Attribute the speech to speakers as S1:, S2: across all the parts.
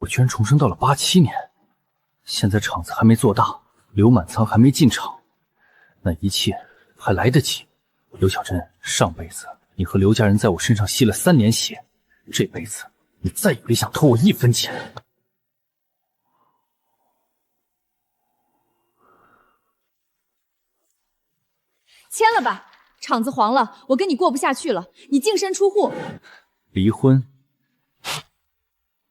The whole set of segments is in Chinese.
S1: 我居然重生到了87年，现在厂子还没做大，刘满仓还没进场，那一切还来得及。刘巧珍，上辈子你和刘家人在我身上吸了3年血，这辈子你再也别想偷我1分钱。
S2: 签了吧，厂子黄了，我跟你过不下去了，你净身出户。
S1: 离婚？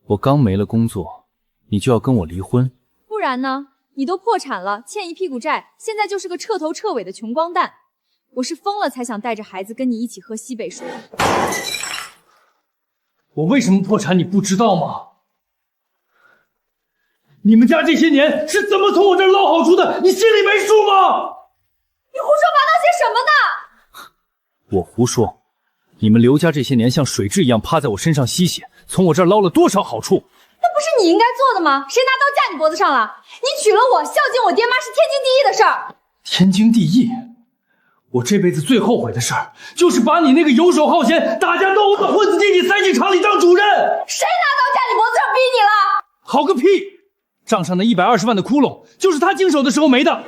S1: 我刚没了工作，你就要跟我离婚？
S2: 不然呢？你都破产了，欠一屁股债，现在就是个彻头彻尾的穷光蛋。我是疯了才想带着孩子跟你一起喝西北水。
S1: 我为什么破产你不知道吗？你们家这些年是怎么从我这儿捞好处的，你心里没数吗？
S2: 你胡说八道些什么呢？
S1: 我胡说。你们刘家这些年像水蛭一样趴在我身上吸血，从我这儿捞了多少好处？
S2: 那不是你应该做的吗？谁拿刀架你脖子上了？你娶了我，孝敬我爹妈是天经地义的事儿。
S1: 天经地义？我这辈子最后悔的事儿，就是把你那个游手好闲、打架斗殴的混子弟弟塞进厂里当主任。
S2: 谁拿刀架你脖子上逼你了？
S1: 好个屁！账上那120万的窟窿，就是他经手的时候没的。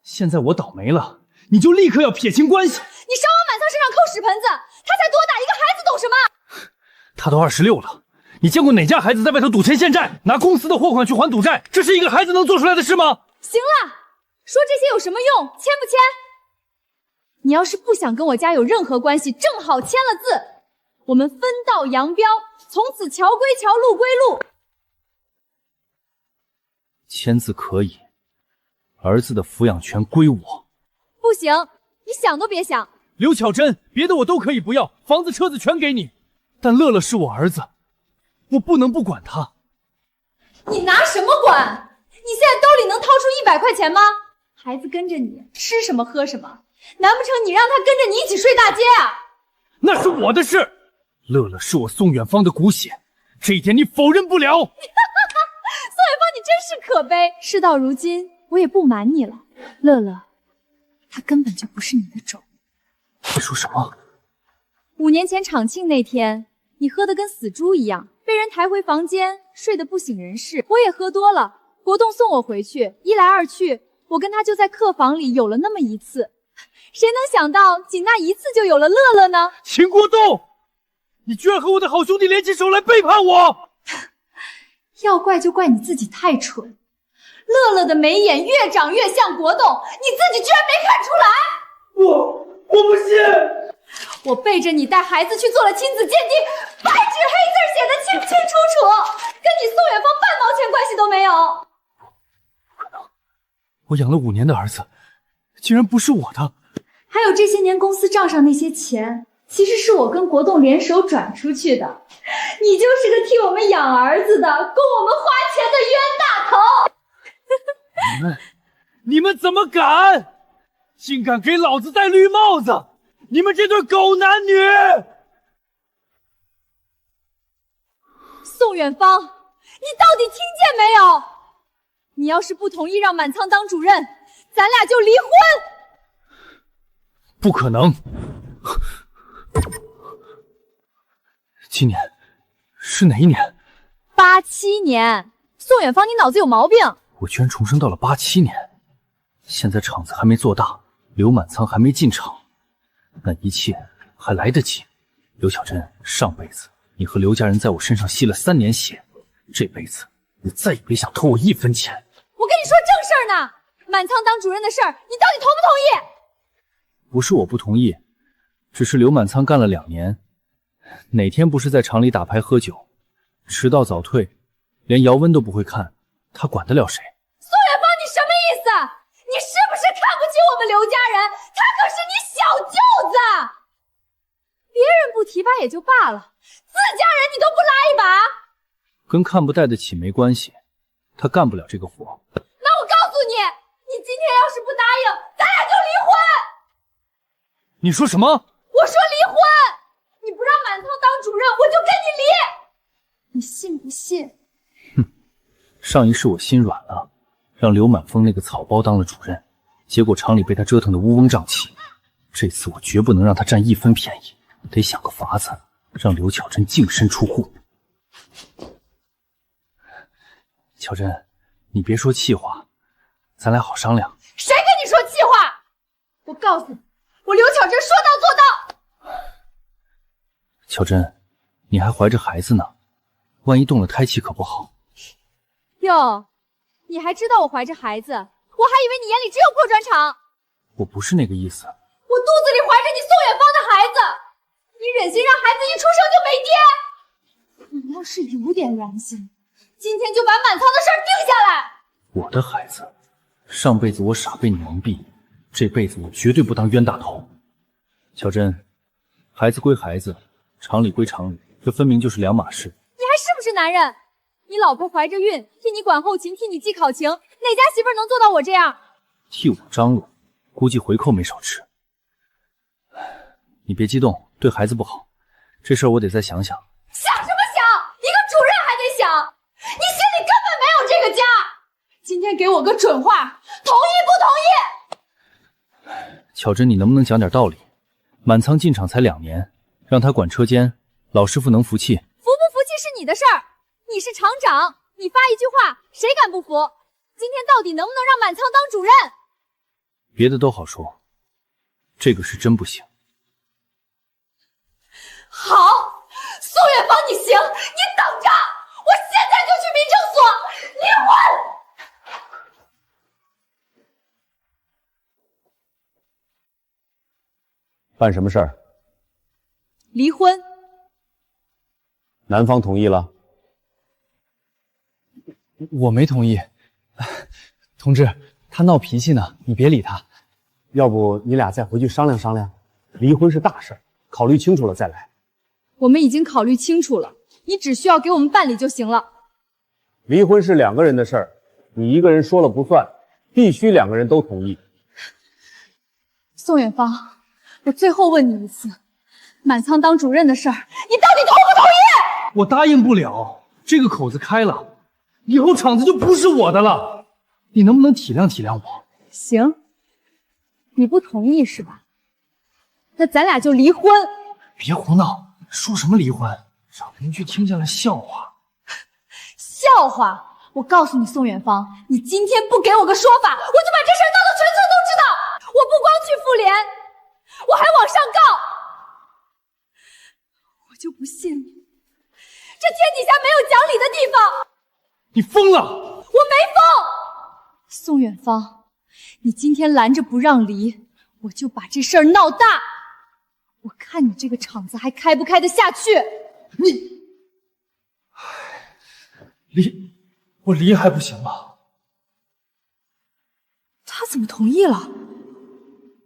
S1: 现在我倒霉了，你就立刻要撇清关系。
S2: 你少往满仓身上扣屎盆子，他才多大，一个孩子懂什么？
S1: 他都26了，你见过哪家孩子在外头赌钱欠债，拿公司的货款去还赌债？这是一个孩子能做出来的事吗？
S2: 行了，说这些有什么用？签不签？你要是不想跟我家有任何关系，正好签了字，我们分道扬镳，从此桥归桥，路归路。
S1: 签字可以，儿子的抚养权归我。
S2: 不行，你想都别想。
S1: 刘巧珍，别的我都可以不要，房子车子全给你，但乐乐是我儿子，我不能不管他。
S2: 你拿什么管？你现在兜里能掏出100块钱吗？孩子跟着你，吃什么喝什么，难不成你让他跟着你一起睡大街啊？
S1: 那是我的事。乐乐是我宋远芳的骨血，这一点你否认不了。
S2: 宋远芳，你真是可悲。事到如今，我也不瞒你了，乐乐，他根本就不是你的种。
S1: 你说什么
S2: ？5年前厂庆那天，你喝得跟死猪一样，被人抬回房间，睡得不省人事。我也喝多了，国栋送我回去，一来二去，我跟他就在客房里有了那么一次。谁能想到，仅那一次就有了乐乐呢？
S1: 秦国栋，你居然和我的好兄弟联起手来背叛我！
S2: 要怪就怪你自己太蠢。乐乐的眉眼越长越像国栋，你自己居然没看出来？
S1: 我不信！
S2: 我背着你带孩子去做了亲子鉴定，白纸黑字写得清清楚楚，跟你宋远芳半毛钱关系都没有。
S1: 不可能，我养了5年的儿子，竟然不是我的。
S2: 还有这些年公司账上那些钱，其实是我跟国栋联手转出去的。你就是个替我们养儿子的，供我们花钱的冤大头。
S1: 你们怎么敢？竟敢给老子戴绿帽子！你们这对狗男女！
S2: 宋远芳，你到底听见没有？你要是不同意让满仓当主任，咱俩就离婚。
S1: 不可能！今年是哪一年
S2: ？87年。宋远芳，你脑子有毛病！
S1: 我居然重生到了87年，现在厂子还没做大，刘满仓还没进场，那一切还来得及。刘巧珍，上辈子你和刘家人在我身上吸了3年血，这辈子你再也别想偷我1分钱。
S2: 我跟你说正事儿呢，满仓当主任的事儿，你到底同不同意？
S1: 不是我不同意，只是刘满仓干了2年，哪天不是在厂里打牌喝酒，迟到早退，连窑温都不会看，他管得了谁？
S2: 宋远芳，你什么意思？你是不是看不起我们刘家人？他可是你小舅子，别人不提拔也就罢了，自家人你都不拉一把？
S1: 跟看不带得起没关系，他干不了这个活。
S2: 那我告诉你，你今天要是不答应，咱俩就离婚。
S1: 你说什么？
S2: 我说离婚！你不让满仓当主任，我就跟你离。你信不信？
S1: 上一世我心软了，让刘满峰那个草包当了主任，结果厂里被他折腾得乌嗡瘴气。这次我绝不能让他占1分便宜，得想个法子让刘巧珍净身出户。巧珍，你别说气话，咱俩好商量。
S2: 谁跟你说气话？我告诉你，我刘巧珍说到做到。
S1: 巧珍，你还怀着孩子呢，万一动了胎气可不好。
S2: 哟，你还知道我怀着孩子？我还以为你眼里只有过专场。
S1: 我不是那个意思。
S2: 我肚子里怀着你宋远芳的孩子，你忍心让孩子一出生就没爹？你要是有点良心，今天就把满仓的事儿定下来。
S1: 我的孩子，上辈子我傻被你蒙蔽，这辈子我绝对不当冤大头。巧珍，孩子归孩子，常理归常理，这分明就是两码事。
S2: 你还是不是男人？你老婆怀着孕，替你管后勤，替你记考勤，哪家媳妇能做到我这样？
S1: 替我张罗，估计回扣没少吃。你别激动，对孩子不好，这事儿我得再想想。
S2: 想什么想？一个主任还得想，你心里根本没有这个家。今天给我个准话，同意不同意？
S1: 巧珍，你能不能讲点道理？满仓进厂才2年，让他管车间，老师傅能服气？
S2: 服不服气是你的事儿，你是厂长，你发一句话，谁敢不服？今天到底能不能让满仓当主任？
S1: 别的都好说，这个是真不行。
S2: 好，宋远芳，你行，你等着，我现在就去民政所离婚。
S3: 办什么事儿？
S2: 离婚。
S3: 男方同意了？
S4: 我没同意。同志，他闹脾气呢，你别理他。
S3: 要不你俩再回去商量商量？离婚是大事，考虑清楚了再来。
S2: 我们已经考虑清楚了，你只需要给我们办理就行了。
S3: 离婚是2个人的事儿，你一个人说了不算，必须2个人都同意。
S2: 宋远芳，我最后问你一次，满仓当主任的事儿，你到底同不同意？
S1: 我答应不了，这个口子开了，以后厂子就不是我的了。你能不能体谅体谅我？
S2: 行，你不同意是吧？那咱俩就离婚。
S1: 别胡闹，说什么离婚，让邻居听见了笑话。
S2: 笑话！我告诉你，宋远芳，你今天不给我个说法，我就把这事儿闹得全村都知道。我不光去妇联，我还往上告。我就不信这天底下没有讲理的地方。
S1: 你疯了！
S2: 我没疯。宋远芳，你今天拦着不让离，我就把这事儿闹大。我看你这个厂子还开不开得下去。
S1: 我离还不行吗？
S2: 他怎么同意了？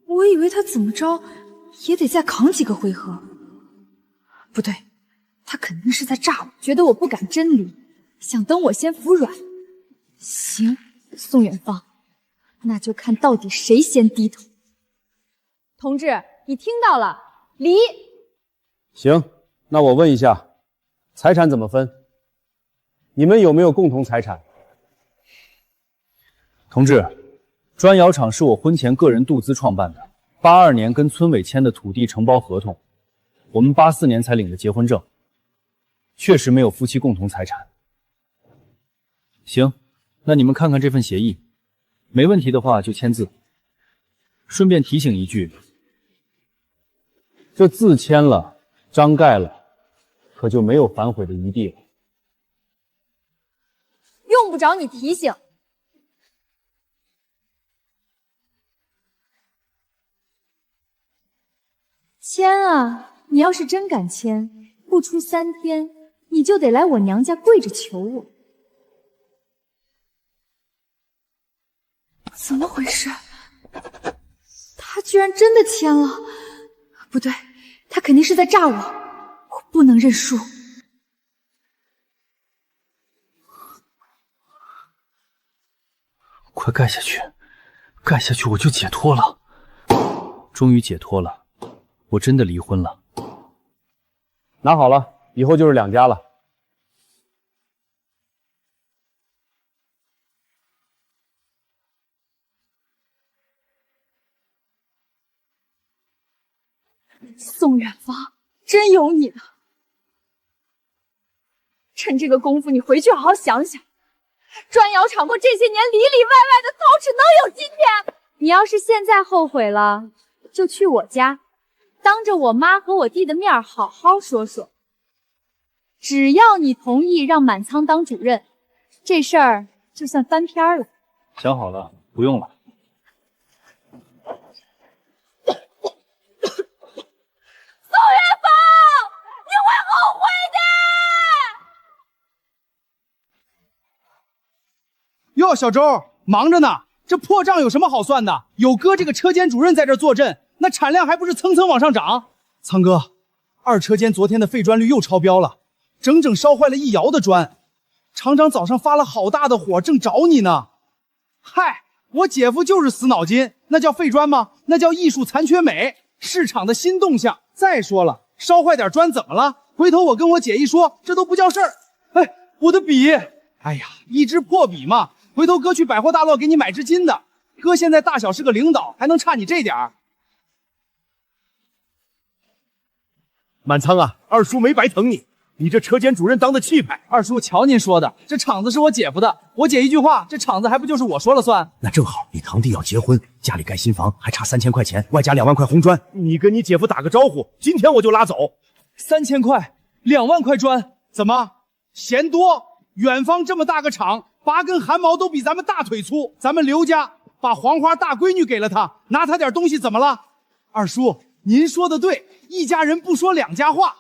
S2: 我以为他怎么着也得再扛几个回合。不对，他肯定是在诈我，觉得我不敢真离，想等我先服软。行，宋远芳，那就看到底谁先低头。同志，你听到了，离。
S3: 行，那我问一下，财产怎么分？你们有没有共同财产？
S1: 同志，砖窑厂是我婚前个人独资创办的，82年跟村委签的土地承包合同，我们84年才领的结婚证，确实没有夫妻共同财产。行，那你们看看这份协议，没问题的话就签字。顺便提醒一句，这字签了，章盖了，可就没有反悔的余地了。
S2: 用不着你提醒。签啊！你要是真敢签，不出3天，你就得来我娘家跪着求我。怎么回事？他居然真的签了！不对，他肯定是在诈我，我不能认输。
S1: 快盖下去，盖下去我就解脱了。终于解脱了，我真的离婚了。
S3: 拿好了，以后就是2家了。
S2: 宋远芳，真有你的！趁这个功夫，你回去好好想想，砖窑厂过这些年里里外外的操持，能有今天？你要是现在后悔了，就去我家，当着我妈和我弟的面好好说说。只要你同意让满仓当主任，这事儿就算翻篇了。
S1: 想好了，不用了。
S2: 宋元芳，你会后悔的！
S5: 哟，小周，忙着呢。这破账有什么好算的？有哥这个车间主任在这坐镇，那产量还不是蹭蹭往上涨？仓哥，二车间昨天的废砖率又超标了，整整烧坏了1窑的砖。厂长早上发了好大的火，正找你呢。嗨，我姐夫就是死脑筋，那叫废砖吗？那叫艺术残缺美，市场的新动向。再说了，烧坏点砖怎么了？回头我跟我姐一说，这都不叫事儿。哎，我的笔，哎呀，一支破笔嘛。回头哥去百货大乐给你买支金的。哥现在大小是个领导，还能差你这点儿？
S3: 满仓啊，二叔没白疼你，你这车间主任当的气派。
S5: 二叔，瞧您说的，这厂子是我姐夫的，我姐一句话，这厂子还不就是我说了算？
S6: 那正好，你堂弟要结婚，家里盖新房，还差3000块钱，外加2万块红砖。
S3: 你跟你姐夫打个招呼，今天我就拉走。
S5: 3000块，2万块砖，怎么嫌多？远方这么大个厂，8根汗毛都比咱们大腿粗，咱们刘家把黄花大闺女给了他，拿他点东西怎么了？二叔，您说的对，一家人不说两家话。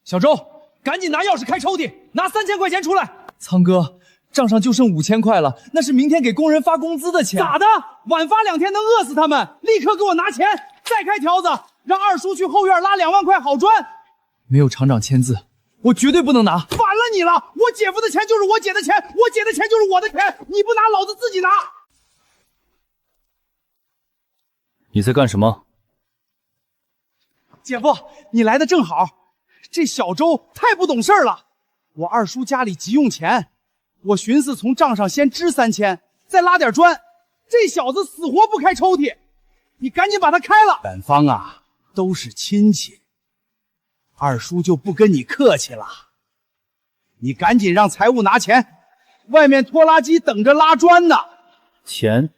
S5: 小周，赶紧拿钥匙开抽屉，拿3000块钱出来。仓哥，账上就剩5000块了，那是明天给工人发工资的钱。咋的？晚发2天能饿死他们？立刻给我拿钱，再开条子，让二叔去后院拉2万块好砖。
S4: 没有厂长签字，我绝对不能拿。
S5: 反了你了！我姐夫的钱就是我姐的钱，我姐的钱就是我的钱，你不拿，老子自己拿。
S1: 你在干什么？
S5: 姐夫，你来的正好。这小周太不懂事了。我二叔家里急用钱，我寻思从账上先支3000，再拉点砖。这小子死活不开抽屉，你赶紧把他开了。远方啊，都是亲戚，二叔就不跟你客气了。你赶紧让财务拿钱，外面拖拉机等着拉砖呢。
S1: 钱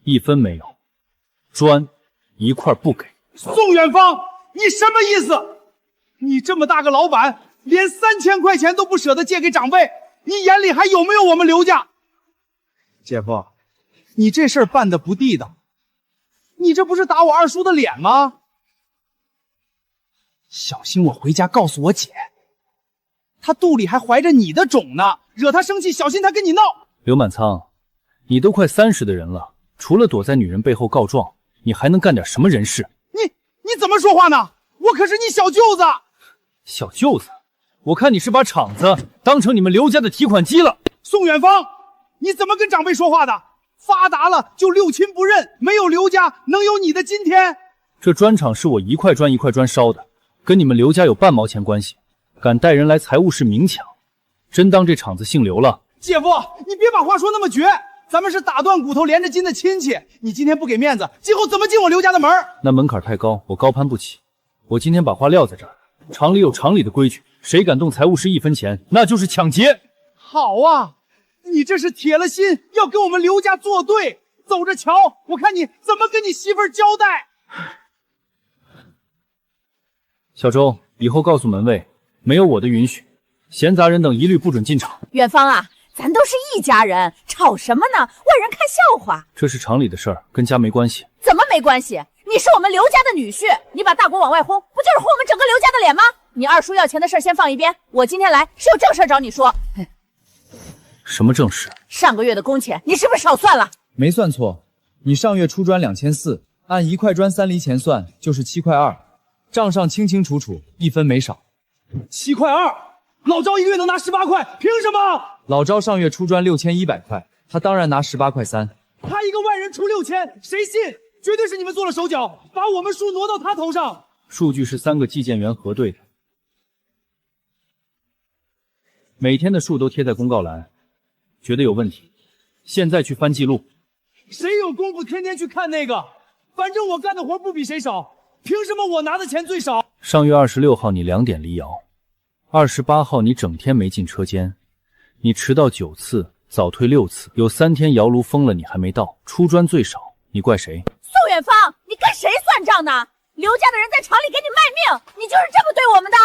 S1: 1分没有，砖1块不给。
S5: 宋远方，你什么意思？你这么大个老板，连3000块钱都不舍得借给长辈，你眼里还有没有我们刘家？姐夫，你这事儿办得不地道，你这不是打我二叔的脸吗？小心我回家告诉我姐，她肚里还怀着你的种呢，惹她生气，小心她跟你闹。
S1: 刘满仓，你都快30的人了，除了躲在女人背后告状，你还能干点什么人事？
S5: 你怎么说话呢？我可是你小舅子。
S1: 小舅子，我看你是把厂子当成你们刘家的提款机了。
S5: 宋远方，你怎么跟长辈说话的？发达了就六亲不认，没有刘家能有你的今天？
S1: 这砖厂是我1块砖1块砖烧的，跟你们刘家有半毛钱关系。敢带人来财务室明抢，真当这厂子姓刘了？
S5: 姐夫，你别把话说那么绝，咱们是打断骨头连着筋的亲戚，你今天不给面子，今后怎么进我刘家的门？
S1: 那门槛太高，我高攀不起。我今天把话撂在这儿，厂里有厂里的规矩，谁敢动财务室1分钱，那就是抢劫。
S5: 好啊，你这是铁了心要跟我们刘家作对，走着瞧，我看你怎么跟你媳妇儿交代。
S1: 小周，以后告诉门卫，没有我的允许，闲杂人等一律不准进场。
S7: 远方啊，咱都是一家人，吵什么呢？外人看笑话。
S1: 这是厂里的事儿，跟家没关系。
S7: 怎么没关系？你是我们刘家的女婿，你把大国往外轰，不就是轰我们整个刘家的脸吗？你二叔要钱的事先放一边，我今天来是有正事找你说。
S1: 什么正事？
S7: 上个月的工钱你是不是少算了？
S4: 没算错，你上月出砖2400，按1块砖3厘钱算就是7块2，账上清清楚楚，1分没少。
S5: 7块2，老赵一个月能拿18块，凭什么？
S4: 老赵上月出砖6100块，他当然拿18块3。
S5: 他一个外人出6000，谁信？绝对是你们做了手脚，把我们数挪到他头上。
S1: 数据是3个计件员核对的，每天的数都贴在公告栏，觉得有问题，现在去翻记录。
S5: 谁有功夫天天去看那个？反正我干的活不比谁少，凭什么我拿的钱最少？
S1: 上月26号你2点离窑，28号你整天没进车间，你迟到9次，早退6次，有3天窑炉封了你还没到，出砖最少，你怪谁？
S7: 宋远方，你跟谁算账呢？刘家的人在厂里给你卖命，你就是这么对我们的？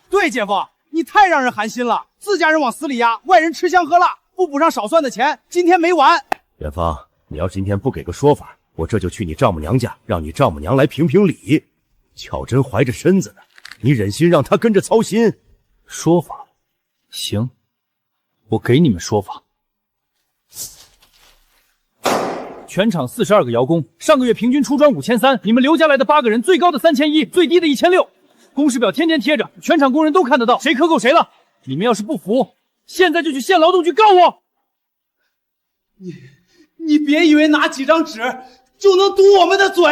S5: 对，姐夫，你太让人寒心了，自家人往死里压，外人吃香喝辣，不补上少算的钱，今天没完。
S6: 远方，你要今天不给个说法，我这就去你丈母娘家，让你丈母娘来评评理。巧珍怀着身子呢，你忍心让她跟着操心？
S1: 说法？行，我给你们说法。全场42个窑工，上个月平均出砖5300，你们刘家来的8个人，最高的3100，最低的1600。公示表天天贴着，全场工人都看得到，谁克扣谁了。你们要是不服，现在就去县劳动局告我。
S5: 你别以为拿几张纸就能堵我们的嘴，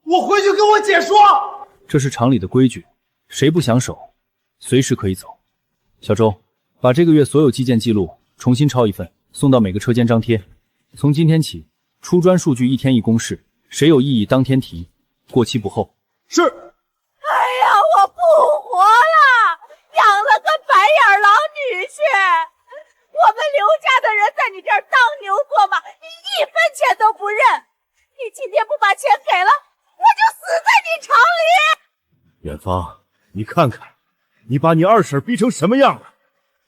S5: 我回去跟我姐说。
S1: 这是厂里的规矩，谁不想守，随时可以走。小周，把这个月所有基建记录重新抄一份，送到每个车间张贴。从今天起，出砖数据1天1公示，谁有异议当天提，过期不候。
S5: 是。
S7: 哎呀，我不活了，养了个白眼狼女婿，我们刘家的人在你这儿当牛做马，你1分钱都不认。你今天不把钱给了，我就死在你厂里。
S6: 远方，你看看，你把你二婶逼成什么样了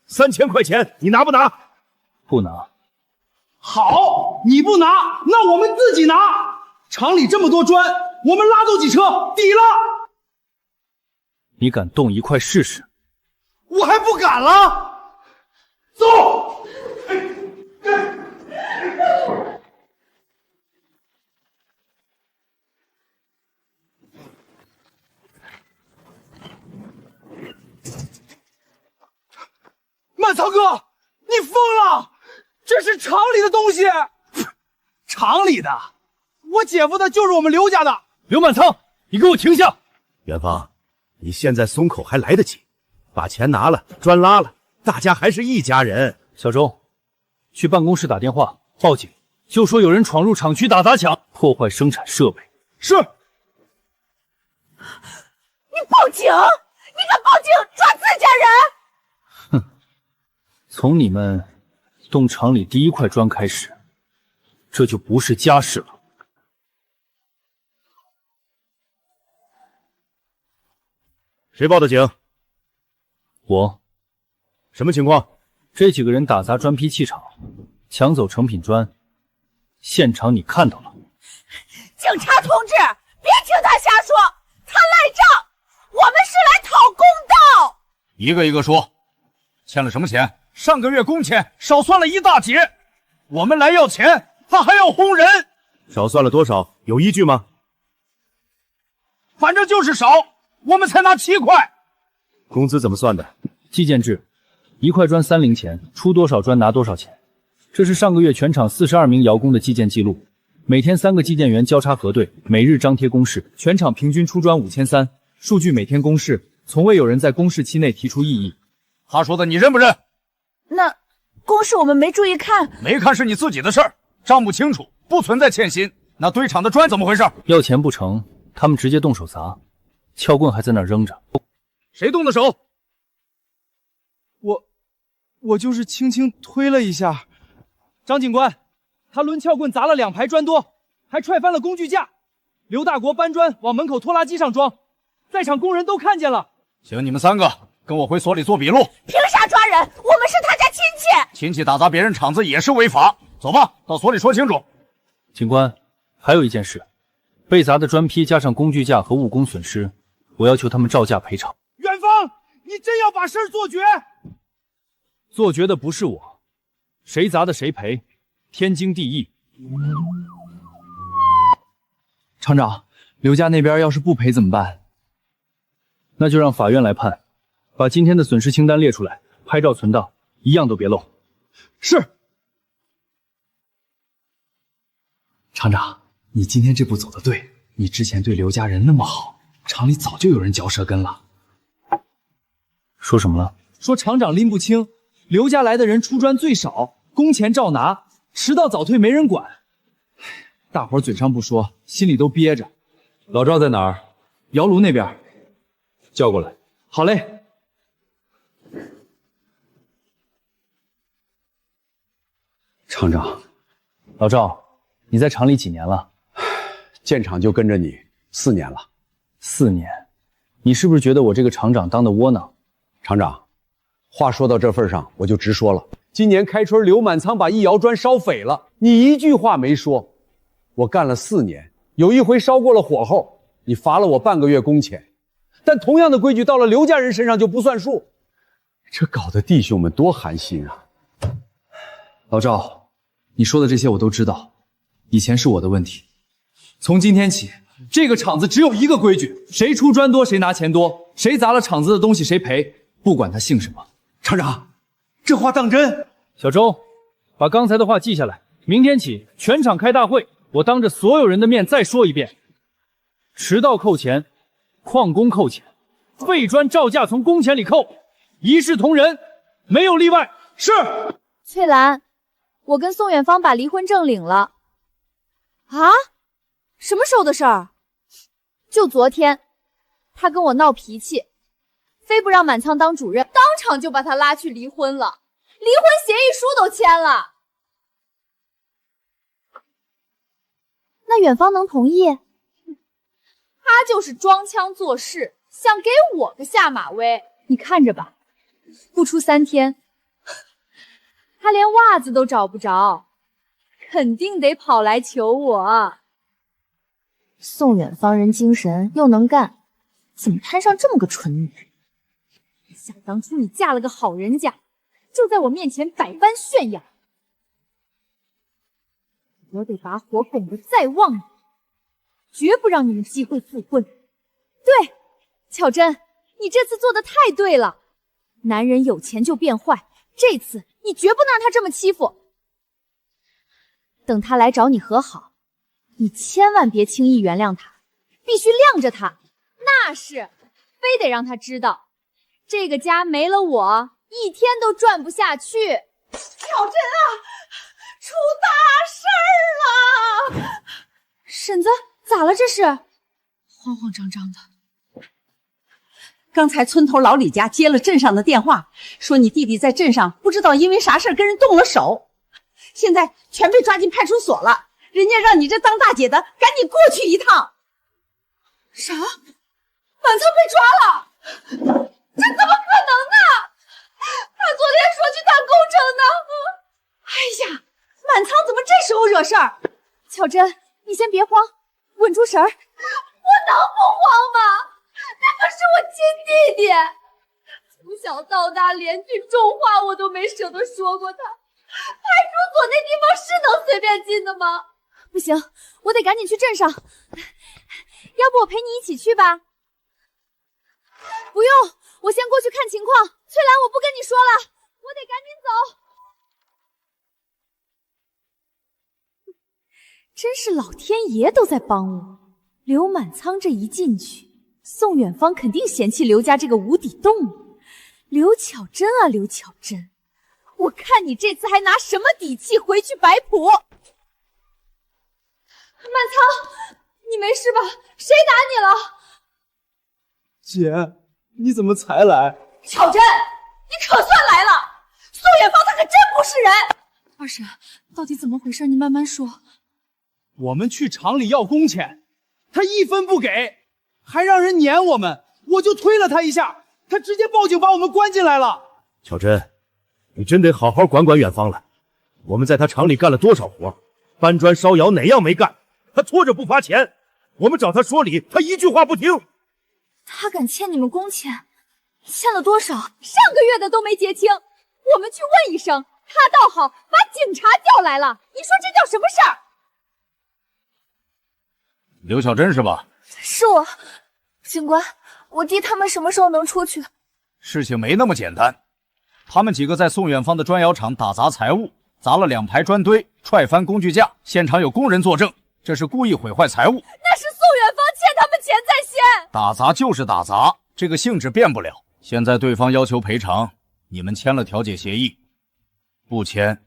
S6: ？3000块钱，你拿不拿？
S1: 不拿。
S5: 好，你不拿，那我们自己拿。厂里这么多砖，我们拉走几车，抵了。
S1: 你敢动一块试试？
S5: 我还不敢了。走。满仓哥，你疯了！这是厂里的东西。厂里的？我姐夫的就是我们刘家的。
S1: 刘满仓，你给我停下！
S6: 远方，你现在松口还来得及，把钱拿了，砖拉了，大家还是一家人。
S1: 小周，去办公室打电话报警，就说有人闯入厂区打砸抢，破坏生产设备。
S5: 是。
S7: 你报警！你敢报警抓自家人？
S1: 哼，从你们动厂里第1块砖开始，这就不是家事了。
S6: 谁报的警？
S1: 我。
S6: 什么情况？
S1: 这几个人打砸砖坯气厂，抢走成品砖，现场你看到了。
S7: 警察同志，别听他瞎说，他赖账，我们是来讨公道。
S8: 一个一个说，欠了什么钱？上个月工钱少算了1大截，我们来要钱，他还要轰人。
S6: 少算了多少？有依据吗？
S8: 反正就是少，我们才拿7块。
S6: 工资怎么算的？
S1: 计件制，1块砖30钱，出多少砖拿多少钱。这是上个月全场42名窑工的计件记录，每天3个计件员交叉核对，每日张贴公示。
S4: 全场平均出砖5300，数据每天公示，从未有人在公示期内提出异议。
S8: 他说的你认不认？
S7: 那公示我们没注意看，
S8: 没看是你自己的事儿，账目清楚，不存在欠薪。那堆场的砖怎么回事？
S1: 要钱不成，他们直接动手砸，撬棍还在那儿扔着。
S8: 谁动的手？
S5: 我就是轻轻推了一下。张警官，他抡撬棍砸了2排砖多，还踹翻了工具架。刘大国搬砖往门口拖拉机上装，在场工人都看见了。
S8: 请你们3个跟我回所里做笔录。
S7: 凭啥抓人？我们是他家亲戚。
S8: 亲戚打砸别人厂子也是违法。走吧，到所里说清楚。
S1: 警官，还有一件事，被砸的砖坯加上工具架和误工损失，我要求他们照价赔偿。
S5: 远方，你真要把事儿做绝？
S1: 做绝的不是我，谁砸的谁赔，天经地义。
S4: 厂长，刘家那边要是不赔怎么办？
S1: 那就让法院来判，把今天的损失清单列出来，拍照存档，一样都别漏。
S5: 是。
S4: 厂长，你今天这步走得对，你之前对刘家人那么好，厂里早就有人嚼舌根了。
S1: 说什么了？
S4: 说厂长拎不清，刘家来的人出砖最少，工钱照拿，迟到早退没人管。大伙嘴上不说，心里都憋着。
S3: 老赵在哪儿？
S4: 窑炉那边。叫过来。
S3: 好嘞。
S4: 厂长，刘家那边要是不赔怎么办？那就让法院来判，把今天的损失清单列出来，拍照存档，一样都别漏。是。
S3: 说什么了？说厂长拎不清，刘家来的人出砖最少，工钱照拿，迟到早退没人管。老赵在哪儿？窑炉那边。叫过来。好嘞。厂长，
S1: 老赵，你在厂里几年了？
S3: 建厂就跟着你4年了。
S1: 4年，你是不是觉得我这个厂长当的窝囊？
S3: 厂长，话说到这份上，我就直说了。今年开春，刘满仓把一窑砖烧匪了，你一句话没说。我干了4年，有一回烧过了火候，你罚了我半个月工钱。但同样的规矩到了刘家人身上就不算数，这搞得弟兄们多寒心啊！
S4: 老赵，你说的这些我都知道，以前是我的问题。从今天起，这个厂子只有一个规矩：谁出砖多谁拿钱多，谁砸了厂子的东西谁赔，不管他姓什么。
S5: 厂长，这话当真？
S1: 小周，把刚才的话记下来，明天起全厂开大会，我当着所有人的面再说一遍：迟到扣钱，旷工扣钱，废砖照价从工钱里扣，一视同仁，没有例外。是。
S2: 翠兰，我跟宋远芳把离婚证领了。啊？什么时候的事儿？就昨天，他跟我闹脾气，非不让满仓当主任，当场就把他拉去离婚了，离婚协议书都签了。那远芳能同意？他就是装腔作势，想给我个下马威。你看着吧，不出3天，他连袜子都找不着，肯定得跑来求我。宋远芳人精神又能干，怎么摊上这么个蠢女人？想当初你嫁了个好人家，就在我面前百般炫耀，我得把火拱得再旺一点，绝不让你们机会复婚。对，巧珍，你这次做的太对了。男人有钱就变坏，这次你绝不能让他这么欺负。等他来找你和好，你千万别轻易原谅他，必须晾着他。那是，非得让他知道，这个家没了我，一天都转不下去。巧珍啊，出大事了！婶子，咋了这是？
S7: 慌慌张张的。刚才村头老李家接了镇上的电话，说你弟弟在镇上不知道因为啥事跟人动了手，现在全被抓进派出所了。人家让你这当大姐的赶紧过去一趟。啥？满仓被抓了？这怎么可能呢？他昨天说去谈工程呢。哎呀，满仓怎么这时候惹事儿？
S2: 巧珍，你先别慌，稳住神儿。我
S7: 能不慌吗？那可是我亲弟弟，
S2: 从小到大连句重话我都没舍得说过他。派出所那地方是能随便进的吗？不行，我得赶紧去镇上。要不我陪你一起去吧？不用，我先过去看情况。翠兰，我不跟你说了，我得赶紧走。真是老天爷都在帮我。刘满仓这一进去，宋远芳肯定嫌弃刘家这个无底洞。刘巧珍啊，刘巧珍，我看你这次还拿什么底气回去摆谱？满仓，你没事吧？谁打你了？
S5: 姐，你怎么才来？
S7: 巧珍，你可算来了！宋远芳他可真不是人。
S2: 二婶，到底怎么回事？你慢慢说。
S5: 我们去厂里要工钱，他1分不给，还让人撵我们，我就推了他一下，他直接报警把我们关进来了。
S6: 巧珍，你真得好好管管远芳了。我们在他厂里干了多少活，搬砖烧窑哪样没干？他拖着不发钱，我们找他说理，他一句话不听。
S2: 他敢欠你们工钱，欠了多少？上个月的都没结清，我们去问一声，他倒好，把警察叫来了。你说这叫什么事儿？
S8: 刘巧珍是吧？
S2: 是我，警官，我弟他们什么时候能出去？
S8: 事情没那么简单，他们几个在宋远芳的砖窑厂打砸财物，砸了2排砖堆，踹翻工具架，现场有工人作证，这是故意毁坏财物。
S2: 那是宋远芳欠他们钱在先。
S8: 打砸就是打砸，这个性质变不了。现在对方要求赔偿，你们签了调解协议，不签，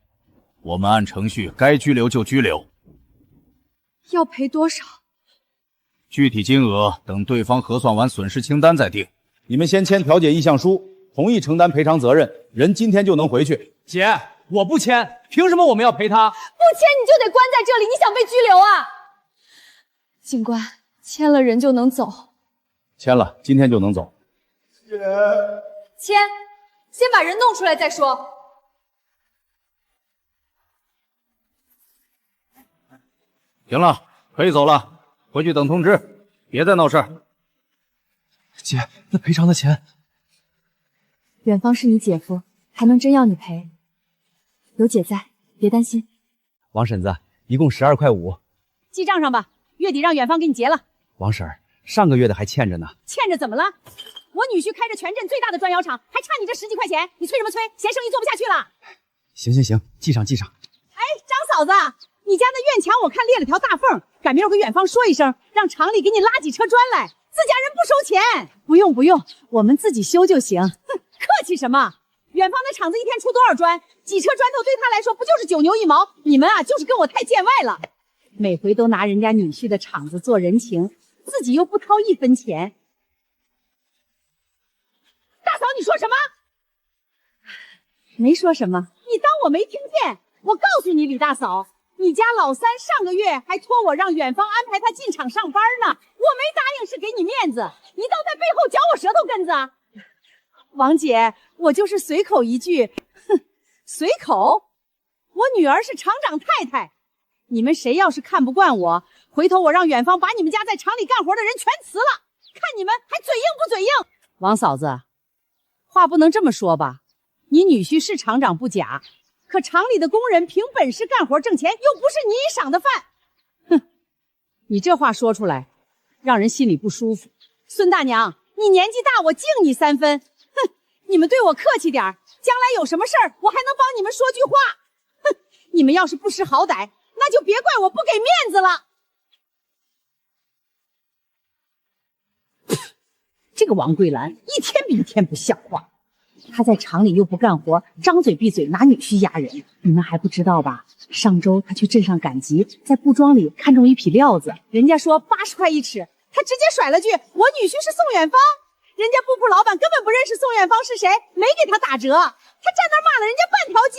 S8: 我们按程序该拘留就拘留。
S2: 要赔多少？
S8: 具体金额等对方核算完损失清单再定。你们先签调解意向书，同意承担赔偿责任，人今天就能回去。
S5: 姐，我不签，凭什么我们要赔他？
S2: 不签你就得关在这里，你想被拘留啊？警官，签了人就能走。
S8: 签了，今天就能走。
S2: 签，先把人弄出来再说。
S8: 行了，可以走了，回去等通知，别再闹事儿。
S5: 姐，那赔偿的钱？
S2: 远方是你姐夫，还能真要你赔？有姐在，别担心。
S3: 王婶子，一共12.5块。
S7: 记账上吧，月底让远方给你结了。
S3: 王婶儿，上个月的还欠着呢。
S7: 欠着怎么了？我女婿开着全镇最大的砖窑厂，还差你这10几块钱，你催什么催？嫌生意做不下去了？
S3: 行行行，记上记上。
S7: 哎，张嫂子，你家那院墙我看裂了条大缝，赶明儿我跟远方说一声，让厂里给你拉几车砖来。自家人不收钱。不用不用，我们自己修就行。哼，客气什么？远方那厂子一天出多少砖？几车砖头对他来说不就是9牛1毛？你们啊，就是跟我太见外了。每回都拿人家女婿的厂子做人情，自己又不掏1分钱。大嫂，你说什么？没说什么，你当我没听见？我告诉你，李大嫂，你家老三上个月还托我让远方安排他进厂上班呢，我没答应是给你面子，你倒在背后嚼我舌头根子。王姐，我就是随口一句，哼，随口。我女儿是厂长太太，你们谁要是看不惯我，回头我让远方把你们家在厂里干活的人全辞了，看你们还嘴硬不嘴硬。王嫂子，话不能这么说吧，你女婿是厂长不假，可厂里的工人凭本事干活挣钱，又不是你赏的饭。哼，你这话说出来，让人心里不舒服。孙大娘，你年纪大，我敬你3分。哼，你们对我客气点，将来有什么事儿，我还能帮你们说句话。哼，你们要是不识好歹，那就别怪我不给面子了。这个王桂兰一天比一天不像话。他在厂里又不干活，张嘴闭嘴拿女婿压人，你们还不知道吧？上周他去镇上赶集，在布庄里看中一匹料子，人家说80块1尺，他直接甩了句我女婿是宋远方，人家布铺老板根本不认识宋远方是谁，没给他打折，他站那骂了人家半条街。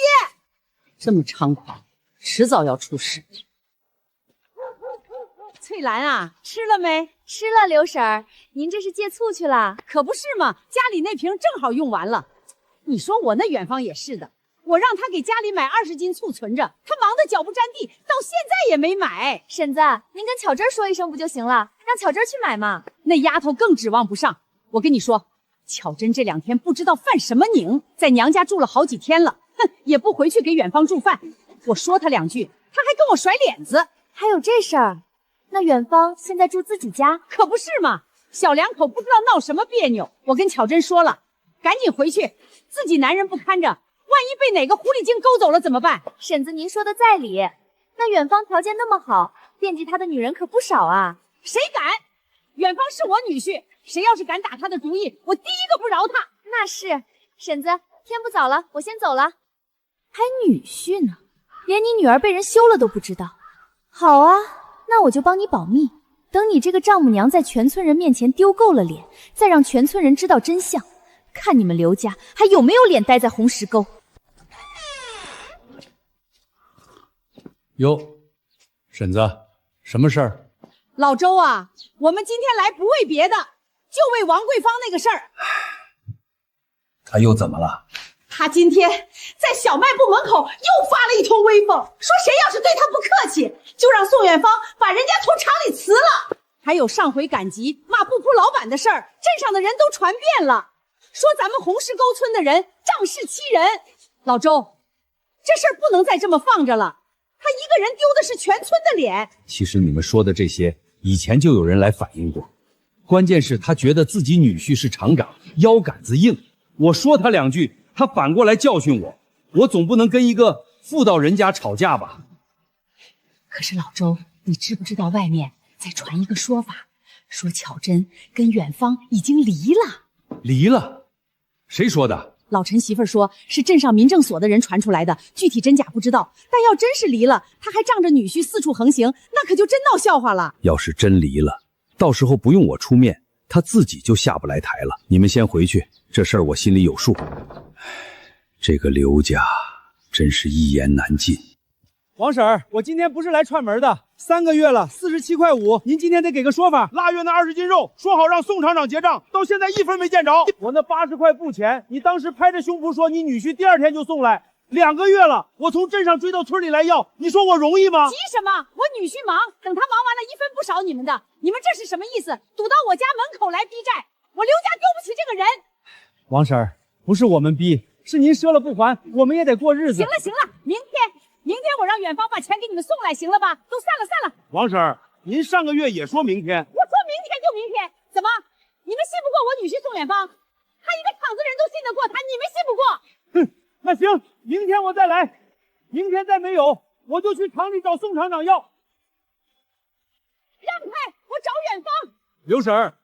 S7: 这么猖狂，迟早要出事。翠兰啊，吃了没？
S2: 吃了，刘婶儿，您这是借醋去了？
S7: 可不是嘛，家里那瓶正好用完了。你说我那远方也是的，我让他给家里买20斤醋存着，他忙得脚不沾地，到现在也没买。
S2: 婶子，您跟巧珍说一声不就行了？让巧珍去买嘛。
S7: 那丫头更指望不上。我跟你说，巧珍这2天不知道犯什么拧，在娘家住了好几天了，哼，也不回去给远方助饭。我说他2句，他还跟我甩脸子。
S2: 还有这事儿？那远方现在住自己家？
S7: 可不是嘛，小两口不知道闹什么别扭。我跟巧珍说了，赶紧回去，自己男人不看着，万一被哪个狐狸精勾走了怎么办？
S2: 婶子，您说的在理。那远方条件那么好，惦记他的女人可不少啊。
S7: 谁敢？远方是我女婿，谁要是敢打他的主意，我第一个不饶他。
S2: 那是。婶子，天不早了，我先走了。还女婿呢，连你女儿被人休了都不知道。好啊，那我就帮你保密，等你这个丈母娘在全村人面前丢够了脸，再让全村人知道真相，看你们刘家还有没有脸待在红石沟。
S3: 哟，婶子，什么事儿？
S7: 老周啊，我们今天来不为别的，就为王桂芳那个事儿。
S1: 他又怎么了？
S7: 他今天在小卖部门口又发了一通威风，说谁要是对他不客气，就让宋远芳把人家从厂里辞了。还有上回赶集骂布铺老板的事儿，镇上的人都传遍了，说咱们红石沟村的人仗势欺人。老周，这事儿不能再这么放着了，他一个人丢的是全村的脸。
S3: 其实你们说的这些，以前就有人来反映过，关键是他觉得自己女婿是厂长，腰杆子硬。我说他2句，他反过来教训我，我总不能跟一个妇道人家吵架吧？
S7: 可是老周，你知不知道外面在传一个说法，说巧珍跟远方已经离了？
S3: 离了？谁说的？
S7: 老陈媳妇说是镇上民政所的人传出来的，具体真假不知道，但要真是离了，他还仗着女婿四处横行，那可就真闹笑话了。
S3: 要是真离了，到时候不用我出面，他自己就下不来台了。你们先回去，这事儿我心里有数。这个刘家真是一言难尽。
S5: 王婶儿，我今天不是来串门的，3个月了，47.5块，您今天得给个说法。
S6: 腊月那20斤肉，说好让宋厂长结账，到现在1分没见着。我那80块布钱，你当时拍着胸脯说你女婿第2天就送来，2个月了，我从镇上追到村里来要，你说我容易吗？
S7: 急什么？我女婿忙，等他忙完了，1分不少你们的。你们这是什么意思？堵到我家门口来逼债，我刘家丢不起这个人。
S5: 王婶儿，不是我们逼，是您赊了不还，我们也得过日子。
S7: 行了行了，明天我让远方把钱给你们送来，行了吧？都散了。
S6: 王婶儿，您上个月也说明天，
S7: 我说明天就明天，怎么？你们信不过我女婿宋远方？他一个厂子人都信得过他，你们信不过？
S6: 哼，那行，明天我再来，明天再没有，我就去厂里找宋厂长要。
S7: 让开，我找远方。
S5: 刘婶儿，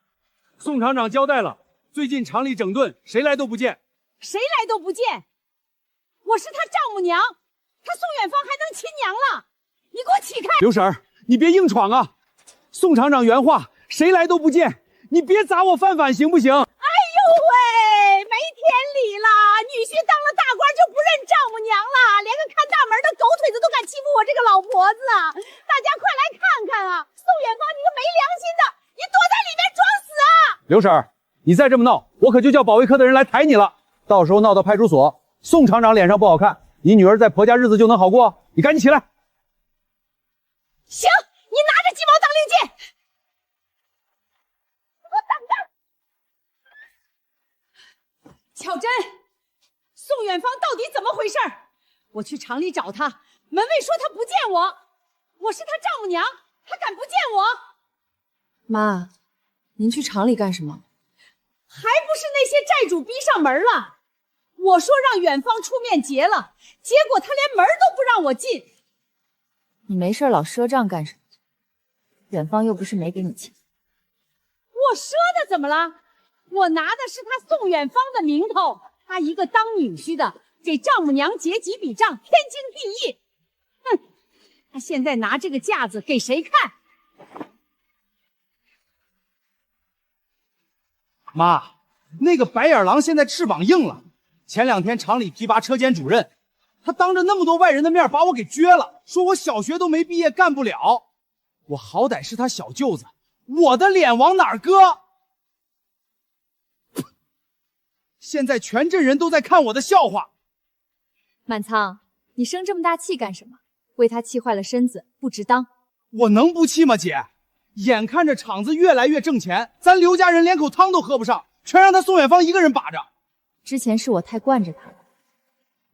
S5: 宋厂长交代了，最近厂里整顿，谁来都不见。
S7: 谁来都不见，我是他丈母娘，他宋远方还能亲娘了？你给我起开！
S5: 刘婶儿，你别硬闯啊！宋厂长原话，谁来都不见，你别砸我饭碗行不行？
S7: 哎呦喂，没天理了！女婿当了大官就不认丈母娘了，连个看大门的狗腿子都敢欺负我这个老婆子啊！大家快来看看啊！宋远方，你个没良心的，你躲在里面装死啊！
S5: 刘婶儿，你再这么闹，我可就叫保卫科的人来抬你了。到时候闹到派出所，宋厂长脸上不好看，你女儿在婆家日子就能好过。你赶紧起来！
S7: 行，你拿着鸡毛当令箭，给我等着！巧珍，宋远方到底怎么回事？我去厂里找他，门卫说他不见我，我是他丈母娘，他敢不见我？
S2: 妈，您去厂里干什么？
S7: 还不是那些债主逼上门了。我说让远方出面结了，结果他连门都不让我进。
S2: 你没事老赊账干什么？远方又不是没给你钱。
S7: 我赊的怎么了？我拿的是他宋远方的名头，他一个当女婿的，给丈母娘结几笔账，天经地义。哼，他现在拿这个架子给谁看？
S5: 妈，那个白眼狼现在翅膀硬了。前2天厂里提拔车间主任，他当着那么多外人的面把我给撅了，说我小学都没毕业干不了。我好歹是他小舅子，我的脸往哪儿搁？现在全镇人都在看我的笑话。
S2: 满仓，你生这么大气干什么？为他气坏了身子，不值当。
S5: 我能不气吗，姐？眼看着厂子越来越挣钱，咱刘家人连口汤都喝不上，全让他宋远方一个人把着。
S2: 之前是我太惯着他了，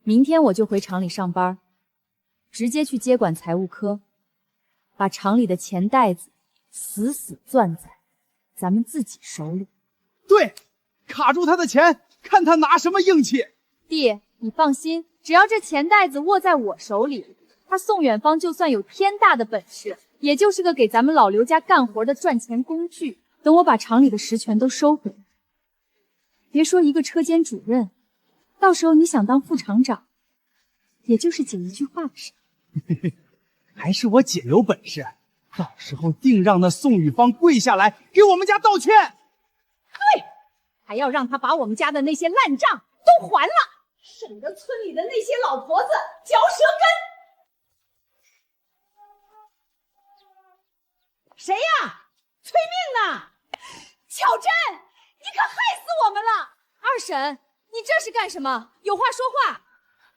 S2: 明天我就回厂里上班，直接去接管财务科，把厂里的钱袋子死死攥在咱们自己手里。
S5: 对，卡住他的钱，看他拿什么硬气。
S2: 弟，你放心，只要这钱袋子握在我手里，他宋远方就算有天大的本事，也就是个给咱们老刘家干活的赚钱工具。等我把厂里的实权都收回来，别说一个车间主任，到时候你想当副厂长，也就是姐一句话的事。
S5: 还是我姐有本事，到时候定让那宋宇芳跪下来给我们家道歉。
S7: 对，还要让他把我们家的那些烂账都还了，省得村里的那些老婆子嚼舌根。谁呀？催命呢！巧珍，你可害死我们了！
S2: 二婶，你这是干什么？有话说话。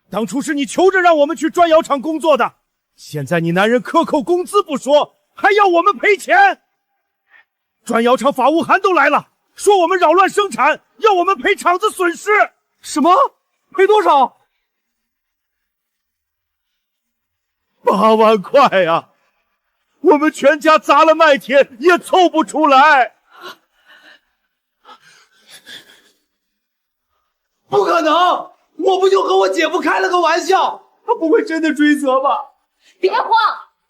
S6: 当初是你求着让我们去砖窑厂工作的，现在你男人克扣工资不说，还要我们赔钱。砖窑厂法务函都来了，说我们扰乱生产，要我们赔厂子损失。
S5: 什么？赔多少
S6: ？8万块呀！我们全家砸了麦田也凑不出来。
S5: 不可能！我不就和我姐夫开了个玩笑，他不会真的追责吧？
S2: 别慌，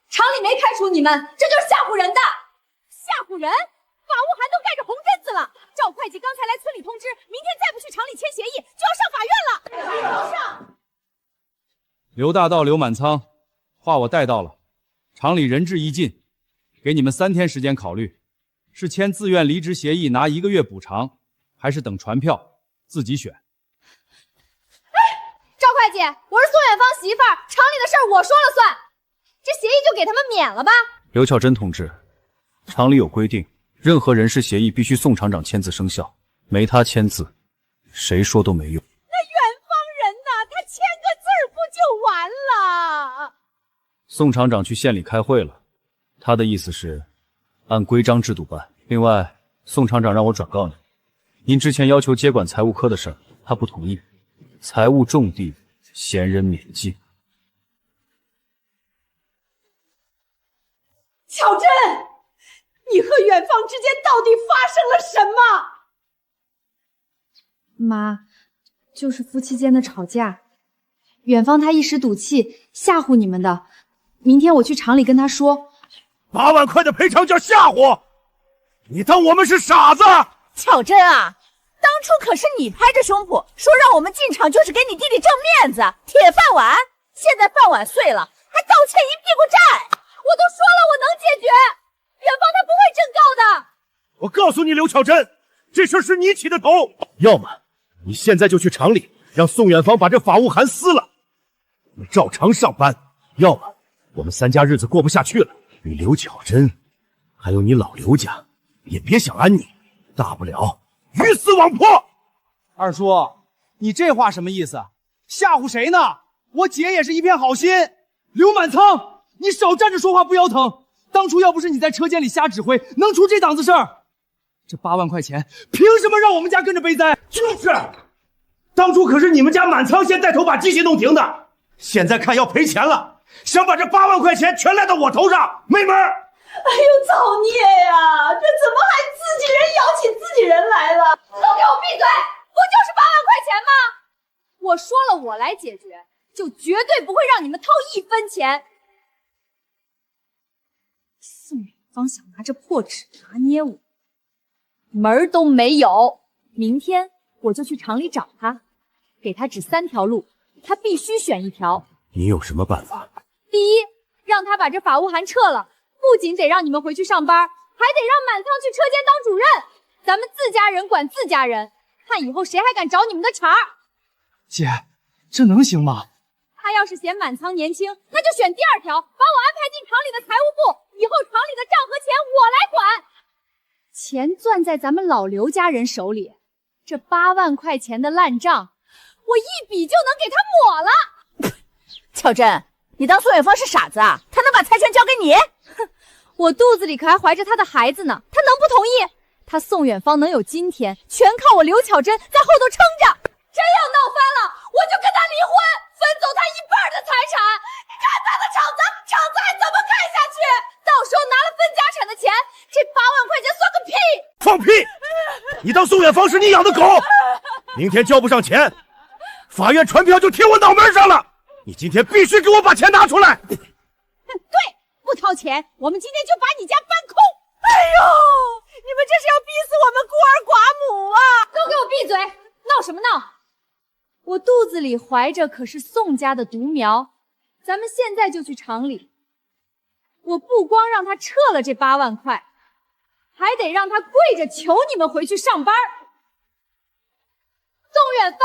S2: 厂里没开除你们，这就是吓唬人的。
S7: 吓唬人？法务函都盖着红针子了。赵会计刚才来村里通知，明天再不去厂里签协议，就要上法院了。上！
S4: 刘大道、刘满仓，话我带到了，厂里仁至义尽，给你们3天时间考虑，是签自愿离职协议拿1个月补偿，还是等传票自己选。
S2: 赵会姐，我是宋远芳媳妇儿，厂里的事儿我说了算，这协议就给他们免了吧。
S1: 刘巧珍同志，厂里有规定，任何人事协议必须宋厂长签字生效，没他签字，谁说都没用。
S7: 那远方人呐，他签个字儿不就完了？
S1: 宋厂长去县里开会了，他的意思是按规章制度办。另外，宋厂长让我转告你，您之前要求接管财务科的事儿，他不同意，财务重地，闲人免进。
S7: 巧珍，你和远方之间到底发生了什么？
S2: 妈，就是夫妻间的吵架，远方他一时赌气吓唬你们的。明天我去厂里跟他说
S6: ，8万块的赔偿叫吓唬？你当我们是傻子？
S7: 巧珍啊，当初可是你拍着胸脯说让我们进厂就是给你弟弟挣面子，铁饭碗。现在饭碗碎了，还道歉一屁股债。我都说了，我能解决，远方他不会正告的。
S6: 我告诉你，刘巧珍，这事是你起的头。要么你现在就去厂里，让宋远芳把这法务函撕了，你照常上班；要么我们3家日子过不下去了，你刘巧珍，还有你老刘家，也别想安宁，大不了鱼死网破。
S5: 二叔，你这话什么意思？吓唬谁呢？我姐也是一片好心。刘满仓，你少站着说话不腰疼。当初要不是你在车间里瞎指挥，能出这档子事儿？这8万块钱，凭什么让我们家跟着背灾？
S6: 就是，当初可是你们家满仓先带头把机器弄停的，现在看要赔钱了，想把这8万块钱全赖到我头上，没门儿！
S7: 哎呦，造孽呀！这怎么还自己人咬起自己人来了？
S2: 都给我闭嘴！不就是8万块钱吗？我说了，我来解决，就绝对不会让你们掏1分钱。宋远芳想拿着破纸拿捏我，门儿都没有。明天我就去厂里找他，给他指3条路，他必须选1条。
S6: 你有什么办法？
S2: 第一，让他把这法务函撤了，不仅得让你们回去上班，还得让满仓去车间当主任。咱们自家人管自家人，看以后谁还敢找你们的茬儿。
S5: 姐，这能行吗？
S2: 他要是嫌满仓年轻，那就选第2条，把我安排进厂里的财务部，以后厂里的账和钱我来管。钱攥在咱们老刘家人手里，这8万块钱的烂账，我一笔就能给他抹了。
S7: 巧珍，你当宋远芳是傻子啊？他能把财权交给你？
S2: 哼，我肚子里可还怀着他的孩子呢，他能不同意？他宋远芳能有今天，全靠我刘巧珍在后头撑着。真要闹翻了，我就跟他离婚，分走他1半的财产。看他的厂子还怎么开下去？到时候拿了分家产的钱，这8万块钱算个屁！
S6: 放屁！你当宋远芳是你养的狗？明天交不上钱，法院传票就贴我脑门上了。你今天必须给我把钱拿出来。
S2: 对，不掏钱，我们今天就把你家搬空。
S7: 哎呦，你们这是要逼死我们孤儿寡母啊！
S2: 都给我闭嘴！闹什么闹？我肚子里怀着可是宋家的独苗，咱们现在就去厂里。我不光让他撤了这8万块，还得让他跪着求你们回去上班。宋远芳，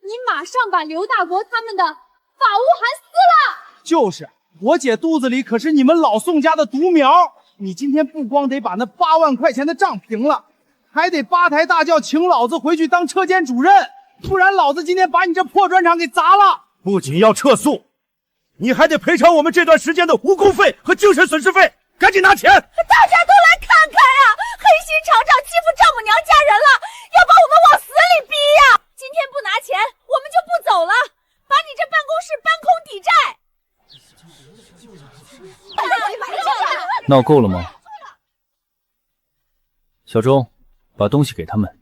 S2: 你马上把刘大国他们的法务函撕了。
S5: 就是，我姐肚子里可是你们老宋家的独苗。你今天不光得把那8万块钱的账平了，还得8抬大轿请老子回去当车间主任，不然老子今天把你这破砖厂给砸了。
S6: 不仅要撤诉，你还得赔偿我们这段时间的误工费和精神损失费，赶紧拿钱！大
S7: 家都来看看啊，黑心厂长欺负丈母娘家人了，要把我们往死里逼呀！今天不拿钱，我们就不走了，把你这办公室搬空抵债。
S1: 闹够了吗？小钟，把东西给他们。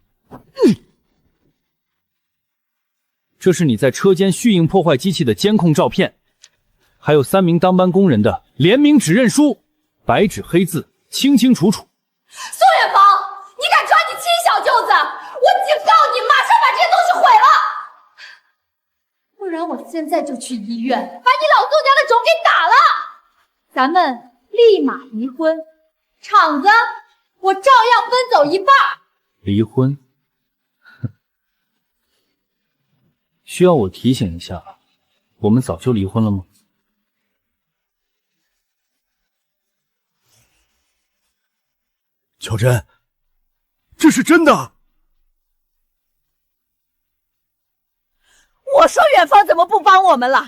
S1: 这是你在车间蓄意破坏机器的监控照片，还有3名当班工人的联名指认书，白纸黑字，清清楚楚。
S2: 宋远芳，你敢抓你亲小舅子，我警告你，马上把这些东西毁了，不然我现在就去医院把你老宋家的种给打了。咱们立马离婚，厂子我照样分走1半。
S1: 离婚？需要我提醒一下，我们早就离婚了吗？
S6: 乔真，这是真的。
S7: 我说远方怎么不帮我们了？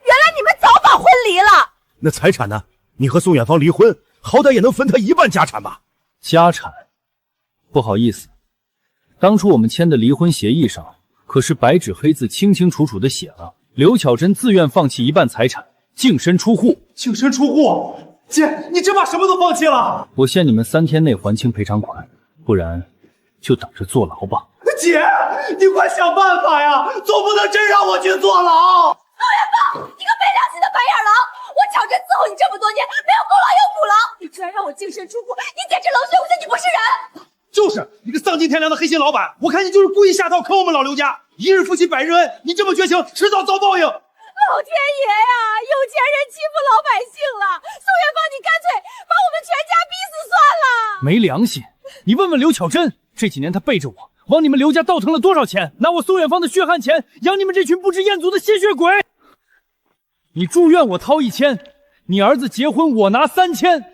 S7: 原来你们早把婚离了。
S6: 那财产呢？你和宋远芳离婚，好歹也能分他一半家产吧？
S1: 家产？不好意思，当初我们签的离婚协议上可是白纸黑字清清楚楚的写了，刘巧珍自愿放弃一半财产，净身出户。
S5: 净身出户？姐，你真把什么都放弃了？
S1: 我限你们3天内还清赔偿款，不然就等着坐牢吧。
S5: 姐，你快想办法呀，总不能真让我去坐牢。
S7: 宋元芳，你个没良心的白眼狼！我巧珍伺候你这么多年，没有功劳有苦劳，你居然让我净身出户，你简直冷血无情，你不是人！
S5: 就是你个丧尽天良的黑心老板，我看你就是故意下套坑我们老刘家。一日夫妻百日恩，你这么绝情，迟早遭报应。
S7: 老天爷呀，有钱人欺负老百姓了！宋元芳，你干脆把我们全家逼死算了！
S1: 没良心！你问问刘巧珍，这几年她背着我，往你们刘家倒腾了多少钱？拿我宋远芳的血汗钱养你们这群不知彦祖的吸血鬼！你住院我掏1000，你儿子结婚我拿3000，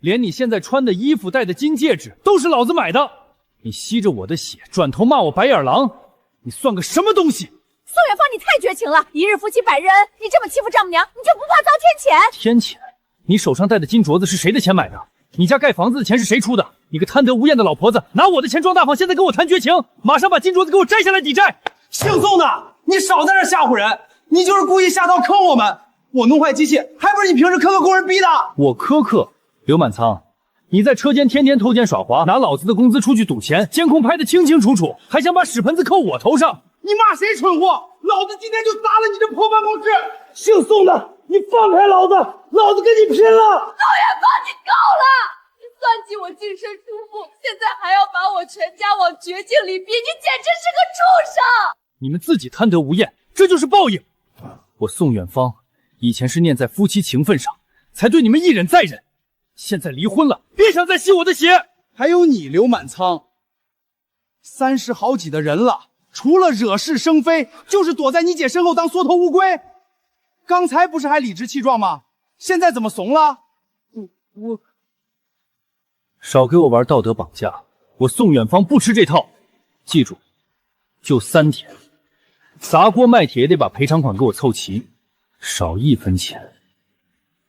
S1: 连你现在穿的衣服戴的金戒指都是老子买的。你吸着我的血，转头骂我白眼狼，你算个什么东西？
S7: 宋元芳，你太绝情了！一日夫妻百日恩，你这么欺负丈母娘，你就不怕遭天谴？
S1: 天谴？你手上戴的金镯子是谁的钱买的？你家盖房子的钱是谁出的？你个贪得无厌的老婆子，拿我的钱装大方，现在跟我谈绝情，马上把金镯子给我摘下来抵债！
S5: 姓宋的，你少在这吓唬人，你就是故意下套坑我们。我弄坏机器，还不是你平时苛刻工人逼的？
S1: 我苛刻？刘满仓，你在车间天天偷奸耍滑，拿老子的工资出去赌钱，监控拍得清清楚楚，还想把屎盆子扣我头上？
S5: 你骂谁蠢货？老子今天就砸了你这破办公室！姓宋的，你放开老子，老子跟你拼了！
S7: 宋元芳，你够了！你算计我净身出户，现在还要把我全家往绝境里逼，你简直是个畜生！
S1: 你们自己贪得无厌，这就是报应。我宋远芳以前是念在夫妻情分上，才对你们一忍再忍，现在离婚了，别想再吸我的血！
S5: 还有你刘满仓，30好几的人了，除了惹是生非，就是躲在你姐身后当缩头乌龟。刚才不是还理直气壮吗？现在怎么怂了？我
S1: 少给我玩道德绑架，我宋远芳不吃这套。记住，就3天，砸锅卖铁也得把赔偿款给我凑齐，少1分钱，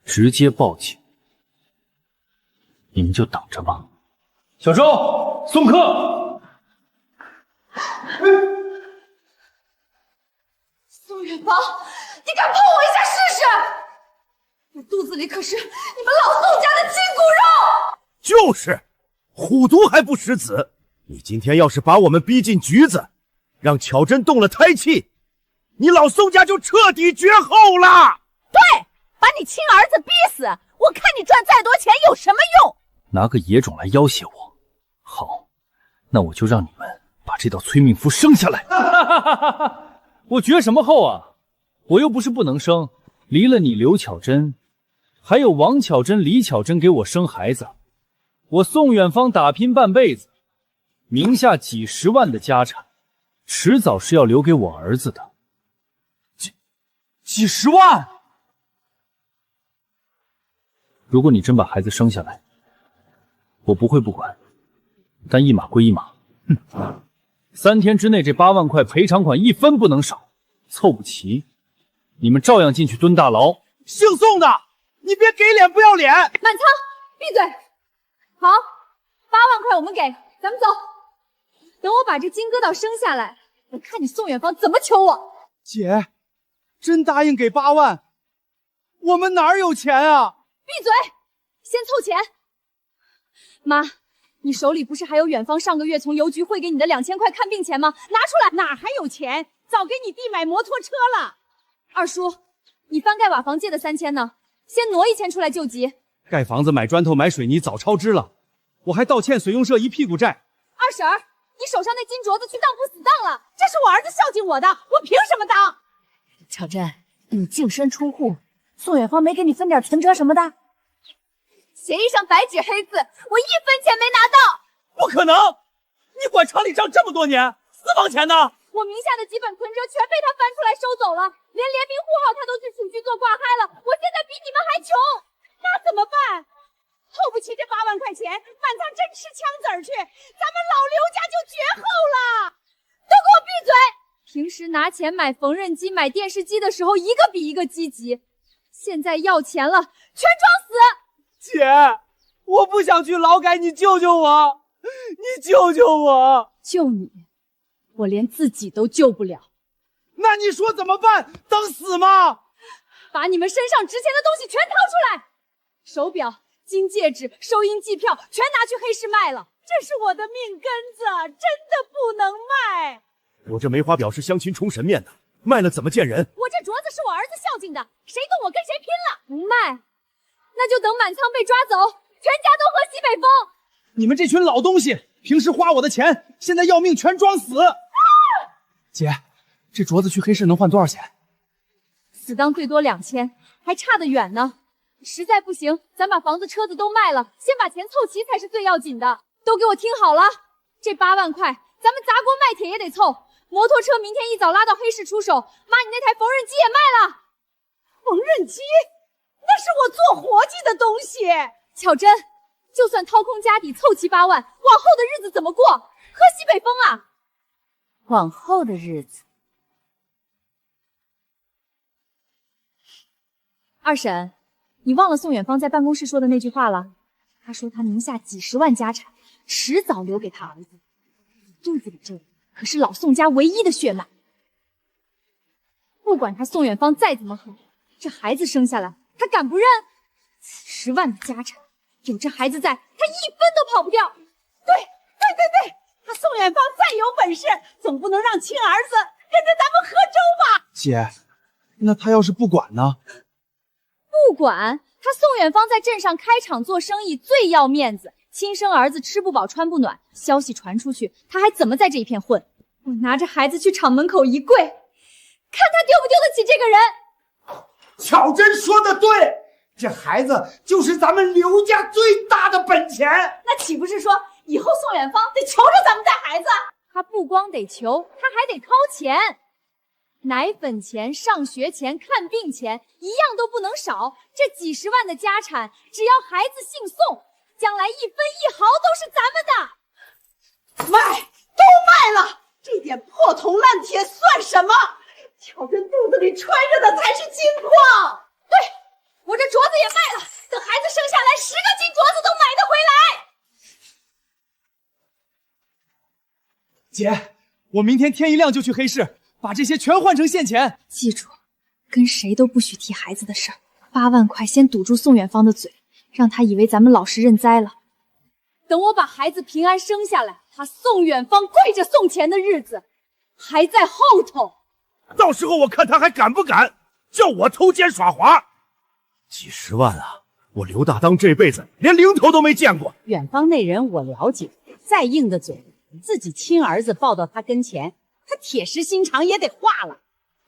S1: 直接报警。你们就等着吧。小周，送客。
S7: 宋元芳，你敢碰我一下试试？我肚子里可是你们老宋家的亲骨肉！
S6: 就是，虎毒还不食子。你今天要是把我们逼进局子，让巧珍动了胎气，你老宋家就彻底绝后了。
S7: 对，把你亲儿子逼死，我看你赚再多钱有什么用？
S1: 拿个野种来要挟我，好，那我就让你们把这道催命符生下来。我绝什么后啊？我又不是不能生，离了你刘巧珍，还有王巧珍、李巧珍给我生孩子，我宋远芳打拼半辈子，名下几10万的家产，迟早是要留给我儿子的。
S5: 几10万？
S1: 如果你真把孩子生下来，我不会不管，但一码归一码。哼，3天之内这8万块赔偿款1分不能少，凑不齐，你们照样进去蹲大牢。
S5: 姓宋的，你别给脸不要脸！
S2: 满仓，闭嘴！好，8万块我们给，咱们走。等我把这金疙瘩生下来，我看你宋远芳怎么求我。
S5: 姐，真答应给8万？我们哪儿有钱啊？
S2: 闭嘴！先凑钱。妈，你手里不是还有远方上个月从邮局汇给你的2000块看病钱吗？拿出来！
S7: 哪还有钱？早给你弟买摩托车了。
S2: 二叔，你翻盖瓦房借的3000呢？先挪1000出来救急。
S5: 盖房子、买砖头、买水泥早超支了，我还倒欠水用社一屁股债。
S2: 二婶儿，你手上那金镯子去当铺死当了，
S7: 这是我儿子孝敬我的，我凭什么当？巧珍，你净身出户，宋远芳没给你分点存折什么的？
S2: 协议上白纸黑字，我1分钱没拿到。
S5: 不可能！你管厂里账这么多年，私房钱呢？
S2: 我名下的几本存折全被他翻出来收走了，连联名户号他都去储蓄做挂嗨了。我现在比你们还穷，
S7: 那怎么办？凑不齐这8万块钱，满仓真吃枪子儿去，咱们老刘家就绝后了！都给我闭嘴！
S2: 平时拿钱买缝纫机、买电视机的时候，一个比一个积极，现在要钱了，全装死！
S5: 姐，我不想去劳改，你救救我！你救救我！
S2: 救你，我连自己都救不了。
S5: 那你说怎么办？等死吗？
S2: 把你们身上值钱的东西全掏出来，手表、金戒指、收音机票全拿去黑市卖了。
S7: 这是我的命根子，真的不能卖。
S6: 我这梅花表是乡亲冲神面的，卖了怎么见人？
S2: 我这镯子是我儿子孝敬的，谁动我跟谁拼了！不卖，那就等满仓被抓走，全家都喝西北风。
S5: 你们这群老东西，平时花我的钱，现在要命全装死！姐，这镯子去黑市能换多少钱？
S2: 死当最多2000，还差得远呢。实在不行，咱把房子、车子都卖了，先把钱凑齐才是最要紧的。都给我听好了，这8万块，咱们砸锅卖铁也得凑。摩托车明天一早拉到黑市出手，妈，你那台缝纫机也卖了。
S7: 缝纫机，那是我做活计的东西。
S2: 巧珍，就算掏空家底凑齐8万，往后的日子怎么过？喝西北风啊！
S7: 往后的日子，
S2: 二婶，你忘了宋远芳在办公室说的那句话了？他说他名下几十万家产，迟早留给他儿子。肚子里这个可是老宋家唯一的血脉。不管他宋远芳再怎么狠，这孩子生下来他敢不认？几十万的家产，有这孩子在，他一分都跑不掉。
S7: 对，他宋远芳再有本事，总不能让亲儿子跟着咱们喝粥吧？
S5: 姐，那他要是不管呢？
S2: 不管他宋远芳在镇上开厂做生意最要面子，亲生儿子吃不饱穿不暖，消息传出去，他还怎么在这一片混？我拿着孩子去厂门口一跪，看他丢不丢得起这个人。
S6: 巧珍说的对，这孩子就是咱们刘家最大的本钱。
S7: 那岂不是说以后宋远芳得求着咱们带孩子？
S2: 他不光得求，他还得掏钱。奶粉钱、上学钱、看病钱，一样都不能少。这几十万的家产，只要孩子姓宋，将来一分一毫都是咱们的。
S7: 卖，都卖了，这点破铜烂铁算什么？巧珍肚子里揣着的才是金矿。
S2: 对，我这镯子也卖了，等孩子生下来，10个金镯子都买得回来。
S5: 姐，我明天天一亮就去黑市，把这些全换成现钱。
S2: 记住，跟谁都不许提孩子的事儿。8万块先堵住宋远芳的嘴，让他以为咱们老实认栽了。等我把孩子平安生下来，他宋远芳跪着送钱的日子还在后头。
S6: 到时候我看他还敢不敢叫我偷奸耍滑。几十万啊，我刘大当这辈子连零头都没见过。
S7: 远方那人我了解，再硬的嘴，自己亲儿子抱到他跟前，他铁石心肠也得化了。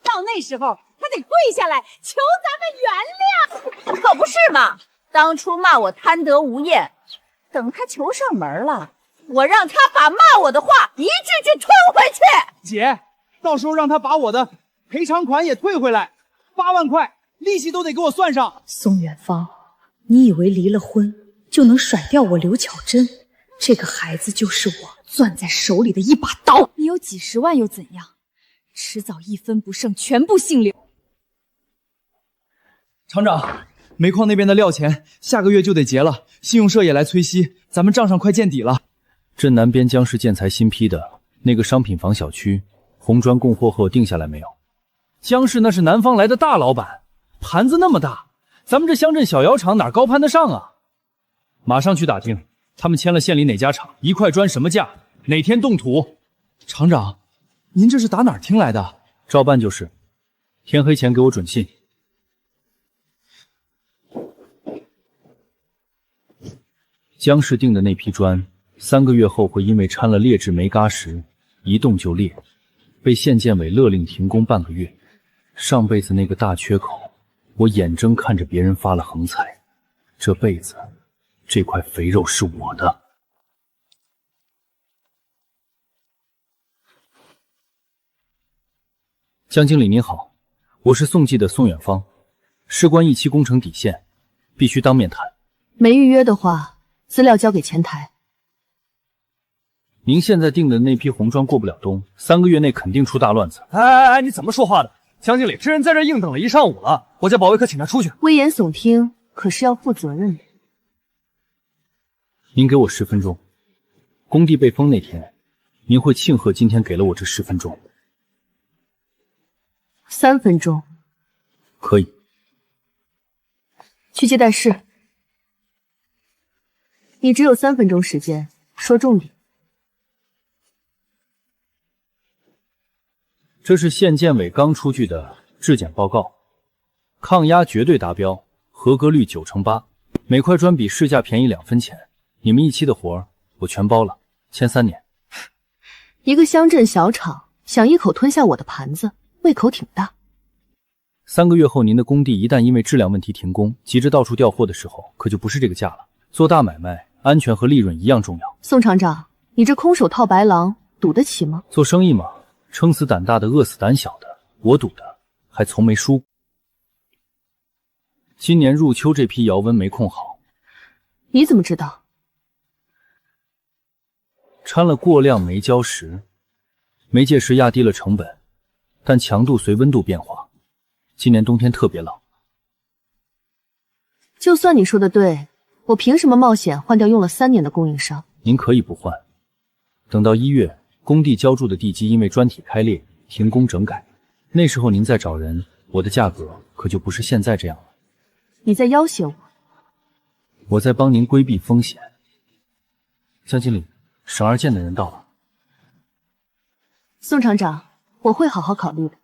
S7: 到那时候，他得跪下来求咱们原谅。可不是嘛，当初骂我贪得无厌，等他求上门了，我让他把骂我的话一句句吞回去。
S5: 姐，到时候让他把我的赔偿款也退回来，8万块利息都得给我算上。
S9: 宋远芳，你以为离了婚就能甩掉我刘巧珍？这个孩子就是我攥在手里的一把刀。
S2: 你有几十万又怎样？迟早一分不剩，全部姓刘。
S5: 厂长，煤矿那边的料钱下个月就得结了，信用社也来催息，咱们账上快见底了。
S1: 镇南边江市建材新批的那个商品房小区，红砖供货后定下来没有？江市那是南方来的大老板，盘子那么大，咱们这乡镇小窑厂哪高攀得上啊？马上去打听，他们签了县里哪家厂，一块砖什么价，哪天动土。
S5: 厂长，您这是打哪儿听来的？
S1: 照办就是，天黑前给我准信。江市订的那批砖，3个月后会因为掺了劣质煤嘎石，一动就裂，被县建委勒令停工半个月。上辈子那个大缺口，我眼睁看着别人发了横财，这辈子这块肥肉是我的。江经理您好，我是宋记的宋远方，事关一期工程底线，必须当面谈。
S10: 没预约的话，资料交给前台。
S1: 您现在订的那批红砖过不了冬，3个月内肯定出大乱子。
S11: 哎，你怎么说话的？江经理，这人在这硬等了1上午了，我叫保卫科请他出去。
S10: 危言耸听，可是要负责任的。
S1: 您给我10分钟，工地被封那天，您会庆贺今天给了我这10分钟。
S10: 3分钟。
S1: 可以。
S10: 去接待室。你只有3分钟时间，说重点。
S1: 这是县建委刚出具的质检报告，抗压绝对达标，合格率98%，每块砖比市价便宜2分钱。你们一期的活儿我全包了，签3年。
S10: 一个乡镇小厂想一口吞下我的盘子，胃口挺大。
S1: 3个月后，您的工地一旦因为质量问题停工，急着到处调货的时候，可就不是这个价了。做大买卖，安全和利润一样重要。
S10: 宋厂长，你这空手套白狼，赌得起吗？
S1: 做生意嘛，撑死胆大的，饿死胆小的，我赌的还从没输。今年入秋这批窑温没控好。
S10: 你怎么知道？
S1: 掺了过量煤焦石，媒介石压低了成本，但强度随温度变化。今年冬天特别冷。
S10: 就算你说的对，我凭什么冒险换掉用了3年的供应商？
S1: 您可以不换，等到1月，工地浇筑的地基因为砖体开裂停工整改，那时候您再找人，我的价格可就不是现在这样了。
S10: 你在要挟我？
S1: 我在帮您规避风险。江经理，省2件的人到了。
S10: 宋厂长，我会好好考虑的。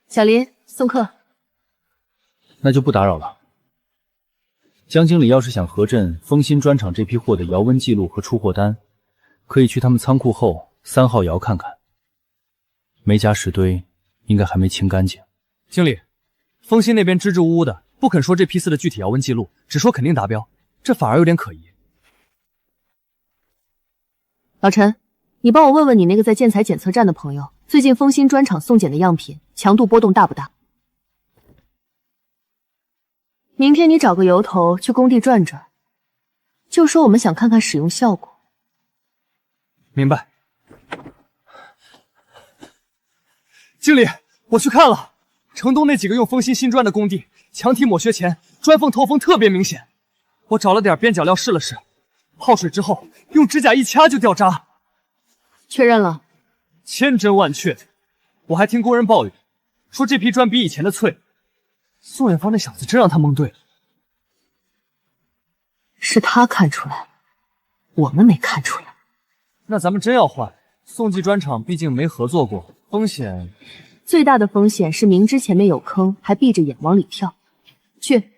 S10: 小林，送客。
S1: 那就不打扰了。江经理要是想核震丰鑫砖厂这批货的窑温记录和出货单，可以去他们仓库后3号窑看看。煤夹石堆应该还没清干净。
S11: 经理，丰鑫那边支支吾吾的，不肯说这批次的具体窑温记录，只说肯定达标，这反而有点可疑。
S10: 老陈，你帮我问问你那个在建材检测站的朋友，最近丰鑫砖厂送检的样品强度波动大不大？明天你找个由头去工地转转，就说我们想看看使用效果。
S11: 明白。经理，我去看了，城东那几个用丰鑫新砖的工地，墙体抹削前砖缝透风特别明显。我找了点边角料试了试，泡水之后用指甲一掐就掉渣。
S10: 确认了，
S11: 千真万确。我还听工人抱怨，说这批砖比以前的脆。宋远方那小子真让他蒙对了。
S10: 是他看出来了，我们没看出来。
S11: 那咱们真要换，宋记砖厂毕竟没合作过，风险……
S10: 最大的风险是明知前面有坑，还闭着眼往里跳。去，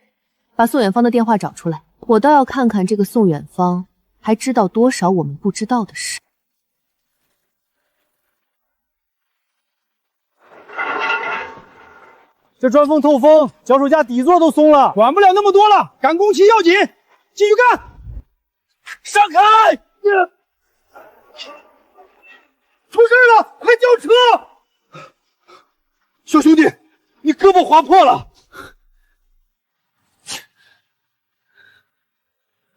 S10: 把宋远方的电话找出来，我倒要看看这个宋远方还知道多少我们不知道的事。
S5: 这砖缝透风，脚手架底座都松了，管不了那么多了，赶工期要紧，继续干！
S6: 闪开！出事了，快叫车！小兄弟，你胳膊划破了，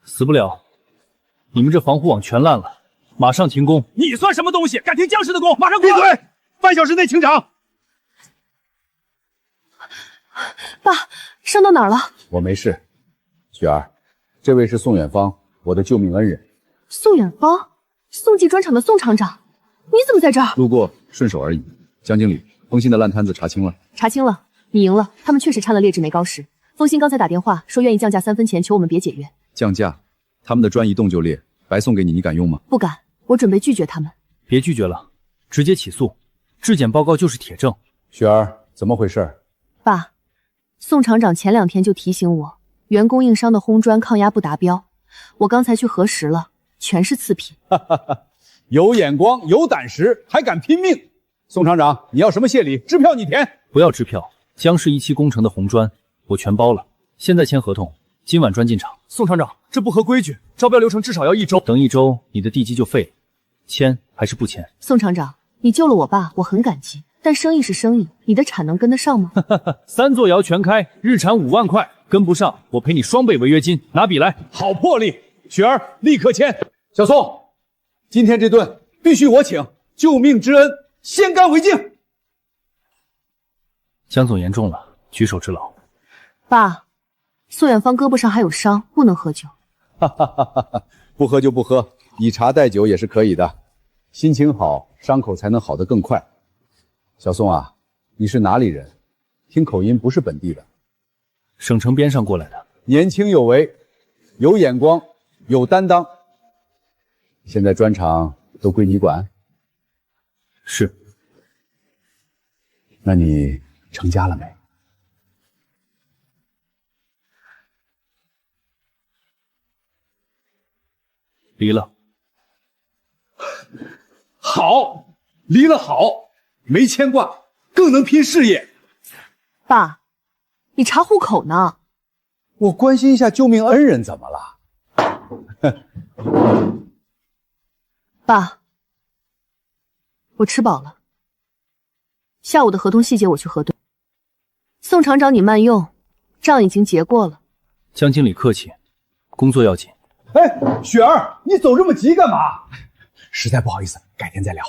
S1: 死不了。你们这防护网全烂了，马上停工。
S6: 你算什么东西？敢停江氏的工，马上闭嘴！半小时内清场。
S10: 爸，伤到哪儿了？
S3: 我没事。雪儿，这位是宋远方，我的救命恩人。
S10: 宋远方，宋记砖厂的宋厂长，你怎么在这儿？
S3: 路过，顺手而已。江经理，丰鑫的烂摊子查清了。
S10: 查清了，你赢了，他们确实掺了劣质煤膏石。丰鑫刚才打电话说愿意降价3分钱，求我们别解约。
S3: 降价？他们的砖一动就裂，白送给你，你敢用吗？
S10: 不敢，我准备拒绝他们。
S1: 别拒绝了，直接起诉。质检报告就是铁证。
S3: 雪儿，怎么回事？
S10: 爸，宋厂长前2天就提醒我，原供应商的烘砖抗压不达标，我刚才去核实了，全是次品。
S3: 有眼光，有胆识，还敢拼命。宋厂长，你要什么谢礼？支票你填。
S1: 不要支票，江氏1期工程的红砖我全包了。现在签合同，今晚砖进场。
S11: 宋厂长，这不合规矩，招标流程至少要1周。
S1: 等1周，你的地基就废了。签还是不签？
S10: 宋厂长，你救了我爸，我很感激，但生意是生意，你的产能跟得上吗？
S1: 三座窑全开，日产5万块，跟不上我赔你双倍违约金。拿笔来。
S3: 好魄力，雪儿立刻签。小宋，今天这顿必须我请，救命之恩，先干为敬。
S1: 江总言重了，举手之劳。
S10: 爸，宋远芳胳膊上还有伤，不能喝酒。
S3: 不喝就不喝，以茶代酒也是可以的。心情好，伤口才能好得更快。小宋啊，你是哪里人？听口音不是本地的。
S1: 省城边上过来的。
S3: 年轻有为，有眼光，有担当。现在砖厂都归你管？
S1: 是。
S3: 那你成家了没？
S1: 离了。
S3: 好，离了好，没牵挂，更能拼事业。
S10: 爸，你查户口呢？
S3: 我关心一下救命恩人，怎么了？
S10: 爸，我吃饱了。下午的合同细节我去核对。宋厂长，你慢用，账已经结过了。
S1: 江经理客气，工作要紧。
S3: 哎，雪儿，你走这么急干嘛？实在不好意思，改天再聊。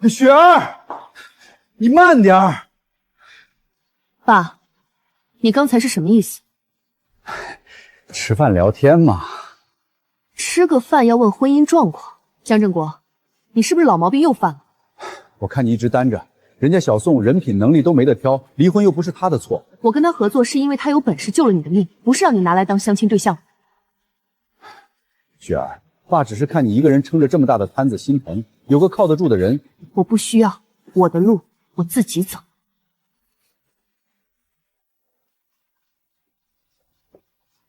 S3: 雪儿，你慢点儿。
S10: 爸，你刚才是什么意思？
S3: 吃饭聊天嘛。
S10: 吃个饭要问婚姻状况，江振国，你是不是老毛病又犯了？
S3: 我看你一直单着，人家小宋人品能力都没得挑，离婚又不是他的错。
S10: 我跟他合作是因为他有本事救了你的命，不是让你拿来当相亲对象。
S3: 雪儿，爸只是看你一个人撑着这么大的摊子心疼，有个靠得住的人。
S10: 我不需要，我的路我自己走。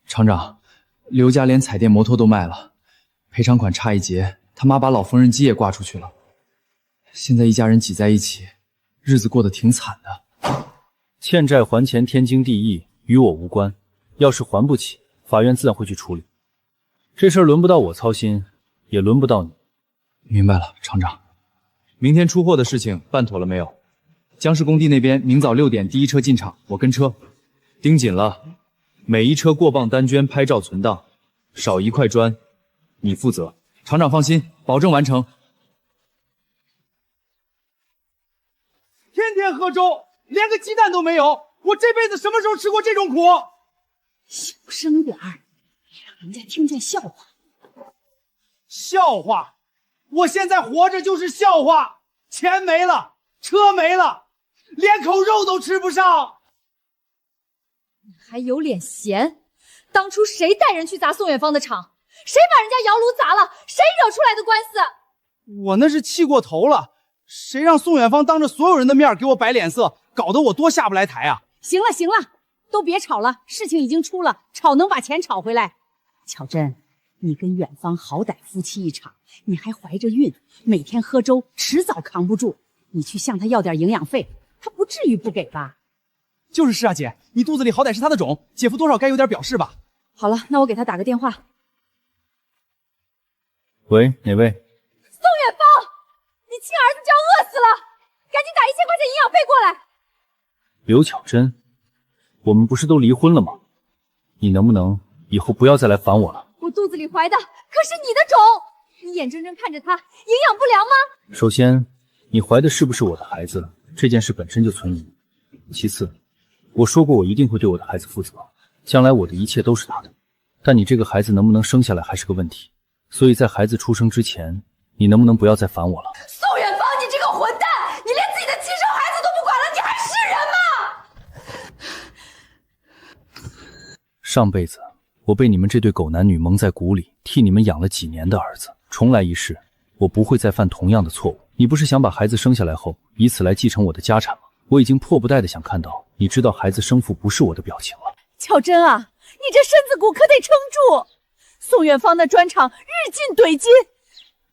S4: 厂长，刘家连彩电摩托都卖了，赔偿款差一截，他妈把老缝纫机也挂出去了。现在一家人挤在一起，日子过得挺惨的。
S1: 欠债还钱天经地义，与我无关。要是还不起，法院自然会去处理。这事儿轮不到我操心，也轮不到你。
S4: 明白了，厂长。明天出货的事情办妥了没有？江氏工地那边明早6点第一车进场，我跟车。盯紧了，每一车过磅单捐拍照存档，少1块砖，你负责。厂长放心，保证完成。
S5: 天天喝粥，连个鸡蛋都没有，我这辈子什么时候吃过这种苦？
S9: 小声点儿，让人家听见笑话。
S5: 笑话？我现在活着就是笑话，钱没了，车没了，连口肉都吃不上。
S2: 你还有脸闲？当初谁带人去砸宋远芳的厂？谁把人家窑炉砸了？谁惹出来的官司？
S5: 我那是气过头了，谁让宋远芳当着所有人的面给我摆脸色，搞得我多下不来台啊！
S9: 行了行了，都别吵了，事情已经出了，吵能把钱吵回来。巧珍，你跟远芳好歹夫妻一场，你还怀着孕，每天喝粥，迟早扛不住。你去向他要点营养费，他不至于不给吧？
S5: 就是啊，姐，你肚子里好歹是他的种，姐夫多少该有点表示吧。
S2: 好了，那我给他打个电话。
S1: 喂，哪位？
S2: 宋远芳，你亲儿子就要饿死了，赶紧打1000块钱营养费过来。
S1: 刘巧珍，我们不是都离婚了吗？你能不能以后不要再来烦我了？
S2: 我肚子里怀的可是你的种，你眼睁睁看着他营养不良吗？
S1: 首先，你怀的是不是我的孩子，这件事本身就存疑。其次，我说过我一定会对我的孩子负责，将来我的一切都是他的。但你这个孩子能不能生下来还是个问题，所以在孩子出生之前，你能不能不要再烦我了？
S2: 宋远芳，你这个混蛋，你连自己的亲生孩子都不管了，你还是人吗？
S1: 上辈子我被你们这对狗男女蒙在鼓里，替你们养了几年的儿子，重来一世，我不会再犯同样的错误。你不是想把孩子生下来后，以此来继承我的家产吗？我已经迫不待的想看到你知道孩子生父不是我的表情了。
S9: 巧珍啊，你这身子骨可得撑住！宋远芳的砖厂日进怼金，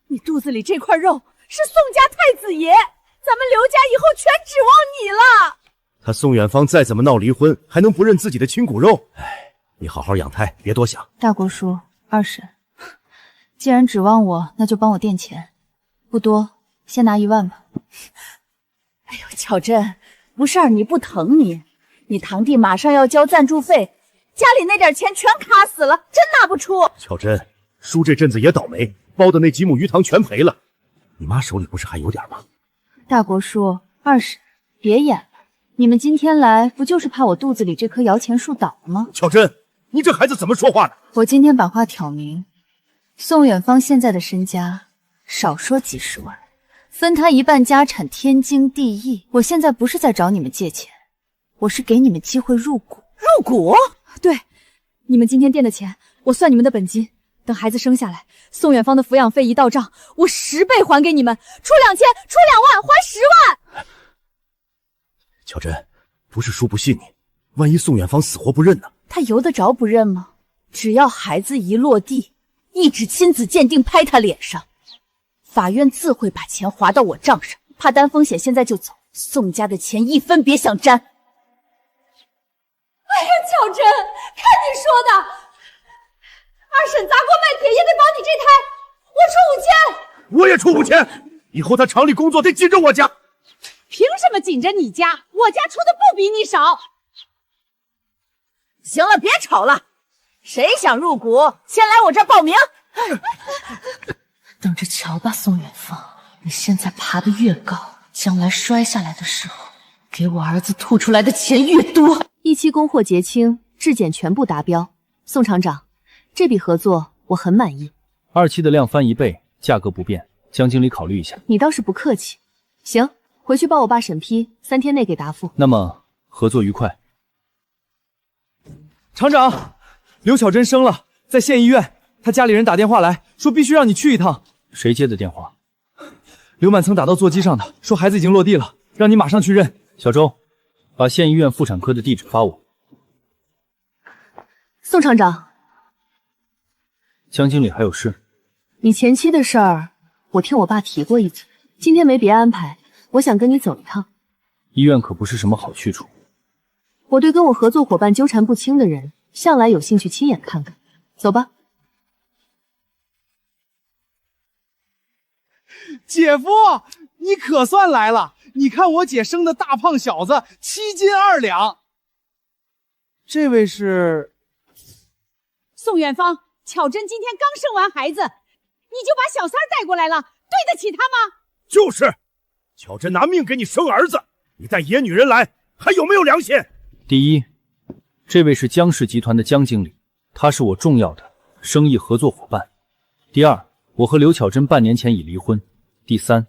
S9: 你肚子里这块肉是宋家太子爷，咱们刘家以后全指望你了。
S6: 他宋远芳再怎么闹离婚，还能不认自己的亲骨肉？哎，你好好养胎，别多想。
S12: 大国叔，二婶，既然指望我，那就帮我垫钱，不多，先拿1万吧。
S7: 哎呦，巧珍，不是你不疼你堂弟马上要交赞助费，家里那点钱全卡死了，真拿不出。
S6: 巧珍，叔这阵子也倒霉，包的那几亩鱼塘全赔了。你妈手里不是还有点吗？
S10: 大国叔、二婶，别演了，你们今天来不就是怕我肚子里这棵摇钱树倒了吗？
S6: 巧珍，你这孩子怎么说话呢？
S10: 我今天把话挑明，宋远方现在的身家少说几十万，分他一半家产天经地义。我现在不是在找你们借钱，我是给你们机会入股。
S7: 入股？
S2: 对，你们今天垫的钱，我算你们的本金。等孩子生下来，宋远方的抚养费一到账，我10倍还给你们，出2000，出2万，还10万。
S6: 巧珍，不是叔不信你，万一宋远方死活不认呢？
S7: 他由得着不认吗？只要孩子一落地，一纸亲子鉴定拍他脸上，法院自会把钱划到我账上。怕担风险，现在就走，宋家的钱一分别想沾。
S2: 哎呀，巧珍，看你说的，二婶砸锅卖铁也得保你这胎，我出5000。
S6: 我也出5000，以后他厂里工作得紧着我家。
S9: 凭什么紧着你家？我家出的不比你少。
S7: 行了，别吵了，谁想入股，先来我这儿报名。
S10: 等着瞧吧，宋远方，你现在爬得越高，将来摔下来的时候，给我儿子吐出来的钱越多。一期供货结清，质检全部达标。宋厂长，这笔合作我很满意。
S1: 2期的量翻1倍，价格不变，江经理考虑一下。
S10: 你倒是不客气。行，回去帮我爸审批，3天内给答复。
S1: 那么合作愉快。
S4: 厂长，刘巧珍生了，在县医院，她家里人打电话来说必须让你去一趟。
S1: 谁接的电话？
S4: 刘满曾打到座机上的，说孩子已经落地了，让你马上去认。
S1: 小周，把县医院妇产科的地址发我。
S10: 宋厂长，
S1: 江经理还有事。
S10: 你前妻的事儿，我听我爸提过一嘴，今天没别安排，我想跟你走一趟。
S1: 医院可不是什么好去处。
S10: 我对跟我合作伙伴纠缠不清的人，向来有兴趣亲眼看看。走吧。
S5: 姐夫，你可算来了！你看我姐生的大胖小子，7斤2两。这位是
S9: 宋远方，巧珍今天刚生完孩子，你就把小三儿带过来了，对得起他吗？
S6: 就是，巧珍拿命给你生儿子，你带野女人来，还有没有良心？
S1: 第一，这位是江氏集团的江经理，他是我重要的生意合作伙伴。第二，我和刘巧珍半年前已离婚。第三，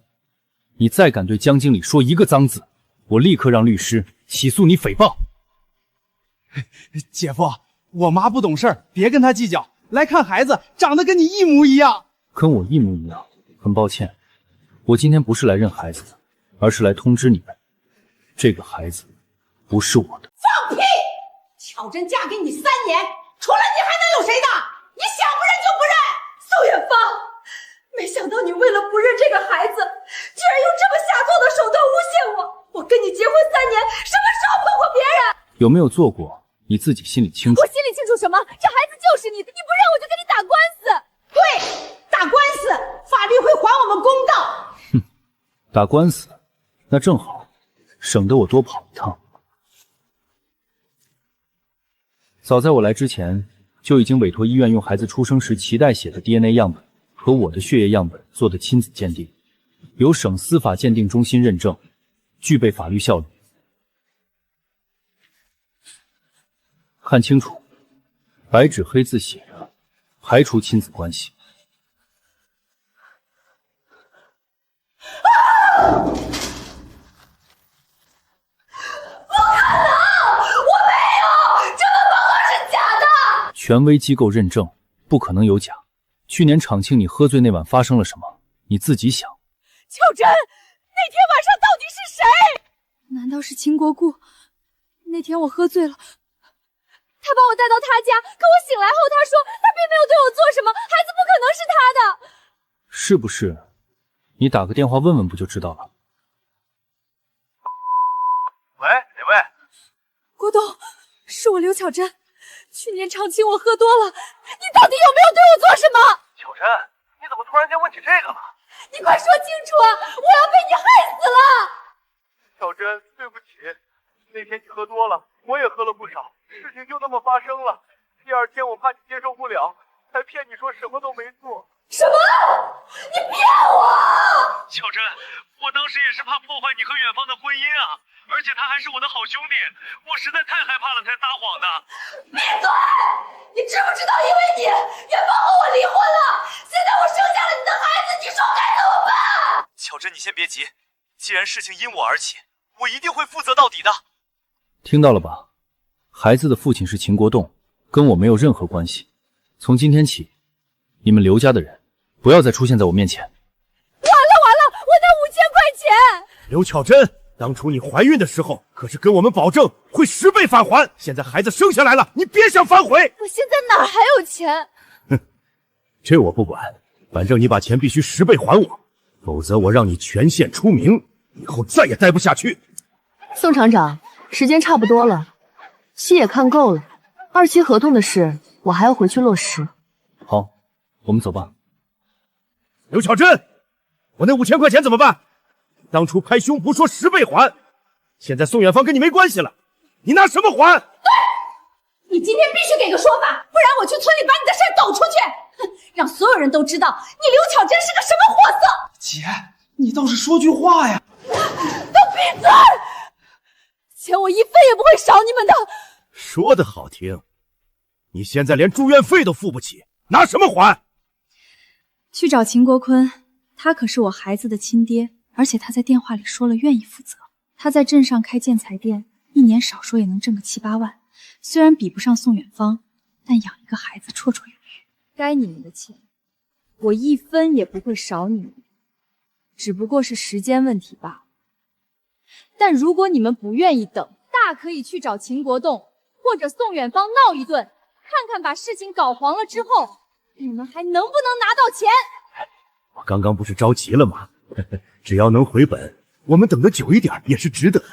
S1: 你再敢对江经理说一个脏字，我立刻让律师起诉你诽谤。
S5: 姐夫，我妈不懂事儿，别跟她计较。来看孩子，长得跟你一模一样。
S1: 跟我一模一样？很抱歉，我今天不是来认孩子的，而是来通知你们，这个孩子不是我的。
S9: 放屁！巧珍嫁给你3年，除了你还能有谁的？你想不认就不认。
S2: 宋远方，没想到你为了不认这个孩子，居然用这么下作的手段诬陷我。我跟你结婚3年，什么时候碰过别人？
S1: 有没有做过，你自己心里清楚。
S2: 我心里清楚什么？这孩子就是你的，你不认我就跟你打官司。
S9: 对，打官司，法律会还我们公道。
S1: 哼，打官司，那正好，省得我多跑一趟。早在我来之前，就已经委托医院用孩子出生时脐带血的 DNA 样本和我的血液样本做的亲子鉴定，由省司法鉴定中心认证，具备法律效力。看清楚，白纸黑字写着，排除亲子关系。
S2: 不可能！我没有，这份报告是假的。
S1: 权威机构认证，不可能有假。去年厂庆你喝醉那晚发生了什么？你自己想。
S2: 巧珍，那天晚上到底是谁？难道是秦国顾？那天我喝醉了，他把我带到他家，可我醒来后，他说他并没有对我做什么，孩子不可能是他的。
S1: 是不是？你打个电话问问不就知道了？
S6: 喂，哪位？
S2: 郭董，是我刘巧珍。去年厂庆我喝多了，你到底有没有对我做什么？
S6: 巧珍，你怎么突然间问起这个了？
S2: 你快说清楚啊！我要被你害死了！
S6: 小珍，对不起，那天你喝多了，我也喝了不少，事情就那么发生了。第二天我怕你接受不了，才骗你说什么都没做。
S2: 什么？你骗我！
S6: 小珍，我当时也是怕破坏你和远方的婚姻啊，而且他还是我的好兄弟，我实在太害怕了才撒谎的。
S2: 闭嘴！你知不知道，因为你，远方和我离婚了，现在我生下了你的孩子，你说该怎么办？
S11: 巧珍，你先别急，既然事情因我而起，我一定会负责到底的。
S1: 听到了吧？孩子的父亲是秦国栋，跟我没有任何关系。从今天起，你们刘家的人不要再出现在我面前。
S2: 完了，我那5000块钱！
S6: 刘巧珍，当初你怀孕的时候可是跟我们保证会10倍返还，现在孩子生下来了，你别想反悔。
S2: 我现在哪还有钱？
S6: 这我不管，反正你把钱必须10倍还我，否则我让你全县出名，以后再也待不下去。
S10: 宋厂长，时间差不多了，戏也看够了，2期合同的事我还要回去落实。
S1: 好，我们走吧。
S6: 刘巧珍，我那5000块钱怎么办？当初拍胸脯说10倍还，现在宋远芳跟你没关系了，你拿什么还？
S2: 对，你今天必须给个说法，不然我去村里把你的事抖出去，哼，让所有人都知道你刘巧珍是个什么货色。
S5: 姐，你倒是说句话呀！
S2: 都闭嘴！钱我1分也不会少你们的。
S6: 说的好听，你现在连住院费都付不起，拿什么还？
S2: 去找秦国坤，他可是我孩子的亲爹，而且他在电话里说了愿意负责。他在镇上开建材店，1年少说也能挣个7、8万，虽然比不上宋远芳，但养一个孩子绰绰有余。该你们的钱，我1分也不会少你们，只不过是时间问题罢了。但如果你们不愿意等，大可以去找秦国栋或者宋远芳闹一顿，看看把事情搞黄了之后，你们还能不能拿到钱？
S6: 我刚刚不是着急了吗？只要能回本，我们等得久一点也是值得的。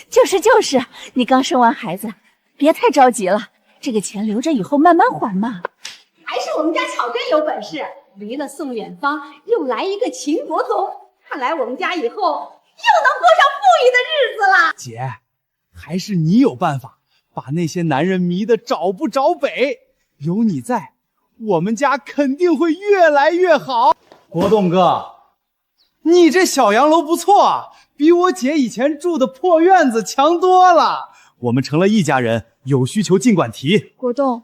S7: 就是，你刚生完孩子，别太着急了，这个钱留着以后慢慢还嘛。
S2: 还是我们家巧珍有本事，离了宋远芳，又来一个秦国栋，看来我们家以后又能过上富裕的日子了。
S5: 姐，还是你有办法，把那些男人迷得找不着北。有你在，我们家肯定会越来越好。国栋哥，你这小洋楼不错啊，比我姐以前住的破院子强多了。我们成了一家人，有需求尽管提。
S2: 国栋，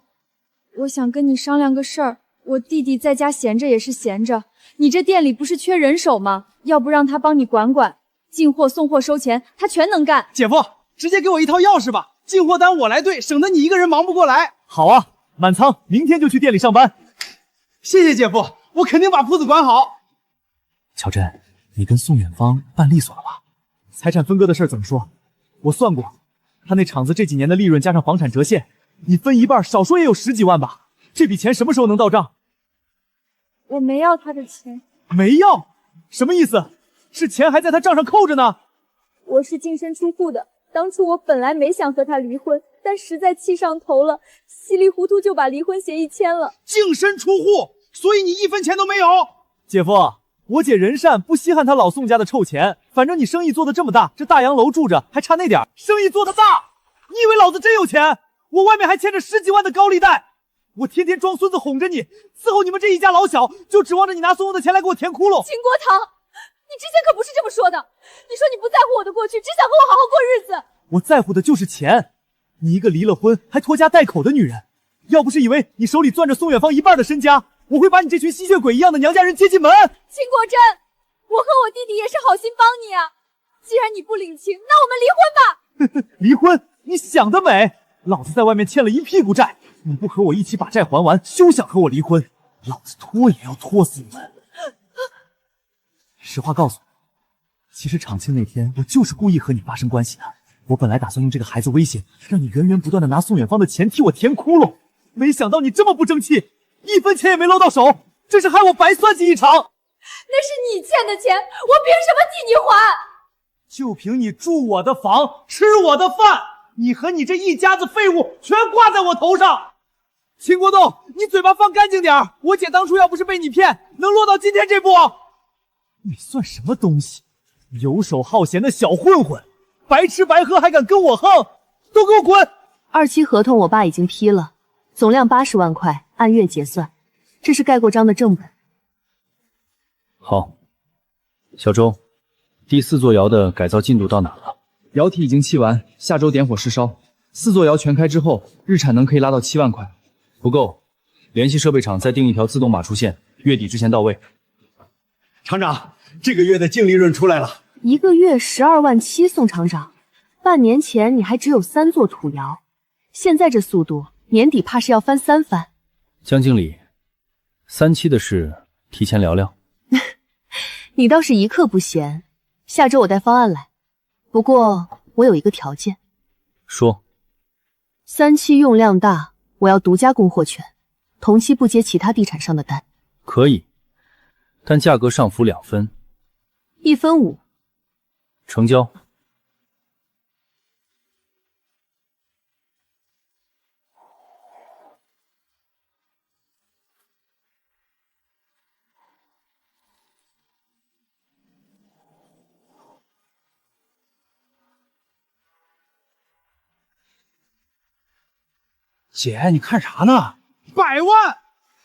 S2: 我想跟你商量个事儿。我弟弟在家闲着也是闲着，你这店里不是缺人手吗？要不让他帮你管管，进货、送货、收钱，他全能干。
S5: 姐夫，直接给我一套钥匙吧，进货单我来对，省得你一个人忙不过来。
S11: 好啊，满仓明天就去店里上班。
S5: 谢谢姐夫，我肯定把铺子管好。
S11: 乔真，你跟宋远芳办利索了吧？财产分割的事怎么说？我算过，他那厂子这几年的利润加上房产折现，你分一半，少说也有10几万吧。这笔钱什么时候能到账？
S2: 我没要他的钱。
S11: 没要？什么意思？是钱还在他账上扣着呢？
S2: 我是净身出户的，当初我本来没想和他离婚，但实在气上头了，稀里糊涂就把离婚协议签了。
S5: 净身出户，所以你1分钱都没有？
S11: 姐夫，我姐人善，不稀罕他老宋家的臭钱。反正你生意做得这么大，这大洋楼住着还差那点。生意做得大，你以为老子真有钱？我外面还欠着10几万的高利贷，我天天装孙子哄着你，伺候你们这一家老小，就指望着你拿所有的钱来给我填窟窿。
S2: 秦国堂，你之前可不是这么说的。你说你不在乎我的过去，只想和我好好过日子。
S11: 我在乎的就是钱。你一个离了婚还拖家带口的女人，要不是以为你手里攥着宋远芳1半的身家，我会把你这群吸血鬼一样的娘家人接进门。
S2: 秦国珍，我和我弟弟也是好心帮你啊。既然你不领情，那我们离婚吧。
S11: 离婚？你想得美！老子在外面欠了一屁股债，你不和我一起把债还完，休想和我离婚。老子拖也要拖死你们！实话告诉你，其实厂庆那天我就是故意和你发生关系的。我本来打算用这个孩子威胁，让你源源不断的拿宋远芳的钱替我填窟窿，没想到你这么不争气，1分钱也没捞到手，真是害我白算计一场。
S2: 那是你欠的钱，我凭什么替你还？
S11: 就凭你住我的房，吃我的饭，你和你这一家子废物全挂在我头上。秦国栋，你嘴巴放干净点，我姐当初要不是被你骗，能落到今天这步。
S5: 你算什么东西？游手好闲的小混混，白吃白喝还敢跟我横，都给我滚
S10: ！2期合同我爸已经批了，总量80万块，按月结算，这是盖过章的正本。
S1: 好，小周，第4座窑的改造进度到哪了？
S4: 窑体已经砌完，下周点火试烧。4座窑全开之后，日产能可以拉到7万块。
S1: 不够，联系设备厂再订一条自动码出线，月底之前到位。
S3: 厂长，这个月的净利润出来了
S10: ，1个月12万7，宋厂长，半年前你还只有3座土窑，现在这速度，年底怕是要翻3番。
S1: 江经理，3期的事提前聊聊。
S10: 你倒是一刻不闲，下周我带方案来。不过我有一个条件。
S1: 说。
S10: 3期用量大，我要独家供货权，同期不接其他地产商的单。
S1: 可以，但价格上浮2分
S10: ，1分5。
S1: 成交。
S5: 姐，你看啥呢？100万！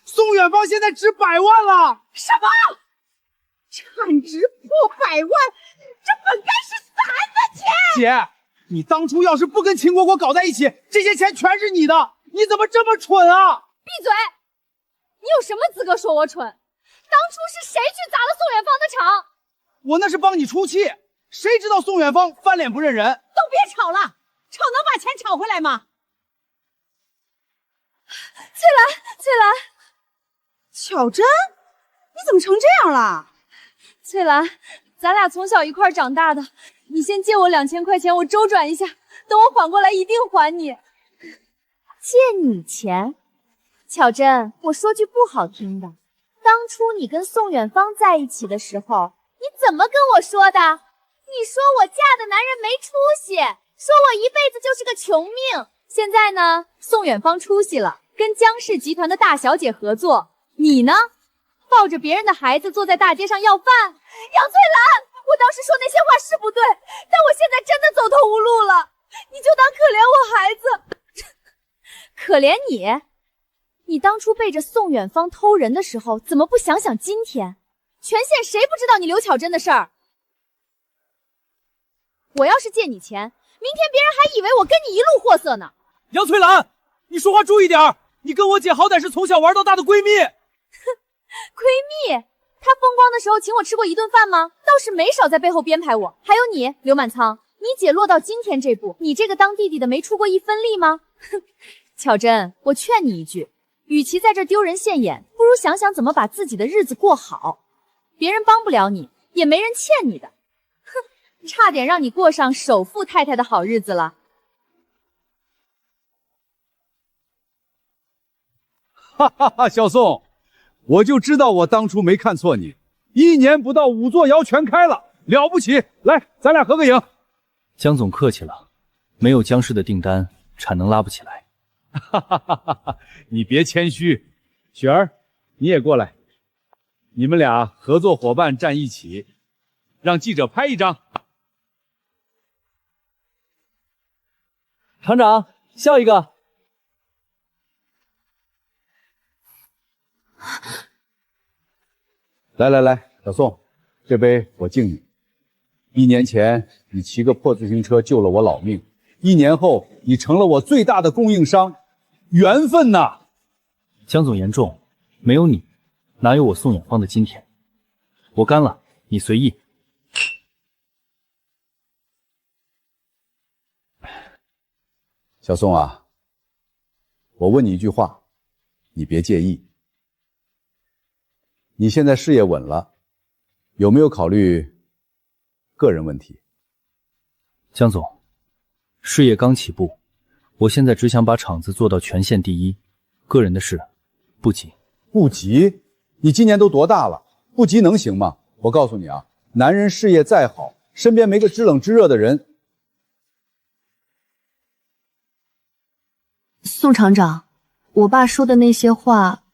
S5: 宋远方现在值100万了！
S7: 什么？产值破100万？这本该是咱的钱！
S5: 姐，你当初要是不跟秦果果搞在一起，这些钱全是你的，你怎么这么蠢啊？
S2: 闭嘴！你有什么资格说我蠢？当初是谁去砸了宋远方的场？
S5: 我那是帮你出气，谁知道宋远方翻脸不认人？
S9: 都别吵了，吵能把钱吵回来吗？
S2: 翠兰，
S9: 巧珍，你怎么成这样了？
S2: 翠兰，咱俩从小一块长大的，你先借我2000块钱，我周转一下，等我缓过来一定还你。
S12: 借你钱？巧珍，我说句不好听的，当初你跟宋远方在一起的时候，你怎么跟我说的？你说我嫁的男人没出息，说我一辈子就是个穷命。
S2: 现在呢，宋远方出息了，跟江氏集团的大小姐合作，你呢，抱着别人的孩子坐在大街上要饭。
S7: 杨翠兰，我当时说那些话是不对，但我现在真的走投无路了，你就当可怜我孩子。
S2: 可怜你？你当初背着宋远方偷人的时候，怎么不想想今天？全县谁不知道你刘巧珍的事儿？我要是借你钱，明天别人还以为我跟你一路货色呢。
S5: 杨翠兰，你说话注意点，你跟我姐好歹是从小玩到大的闺蜜。
S2: 闺蜜？她风光的时候请我吃过一顿饭吗？倒是没少在背后编排我。还有你，刘满仓，你姐落到今天这步，你这个当弟弟的没出过1分力吗？哼，巧珍，我劝你一句，与其在这丢人现眼，不如想想怎么把自己的日子过好。别人帮不了你，也没人欠你的。哼，差点让你过上首富太太的好日子了。
S3: 哈哈哈，小宋，我就知道我当初没看错你，1年不到5座窑全开了，了不起！来，咱俩合个影。
S1: 江总客气了，没有江氏的订单，产能拉不起来。
S3: 哈哈哈哈！你别谦虚，雪儿，你也过来，你们俩合作伙伴站一起，让记者拍一张。
S11: 厂长，笑一个。
S3: 来来来，小宋，这杯我敬你。1年前你骑个破自行车救了我老命，1年后你成了我最大的供应商，缘分呐！
S1: 江总言重，没有你，哪有我宋远方的今天？我干了，你随意。
S3: 小宋啊，我问你一句话，你别介意。你现在事业稳了，有没有考虑个人问题？
S1: 江总，事业刚起步，我现在只想把厂子做到全县第一，个人的事不急。
S3: 不急？你今年都多大了？不急能行吗？我告诉你啊，男人事业再好，身边没个知冷知热的人。
S10: 宋厂长，我爸说的那些话，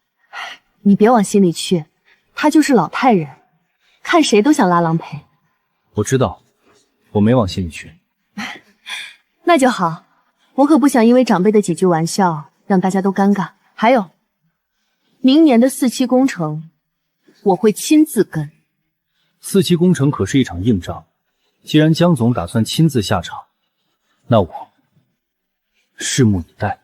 S10: 你别往心里去，他就是老太人，看谁都想拉郎陪。
S1: 我知道，我没往心里去。
S10: 那就好，我可不想因为长辈的几句玩笑让大家都尴尬。还有，明年的4期工程，我会亲自跟。
S1: 4期工程可是一场硬仗，既然江总打算亲自下场，那我拭目以待。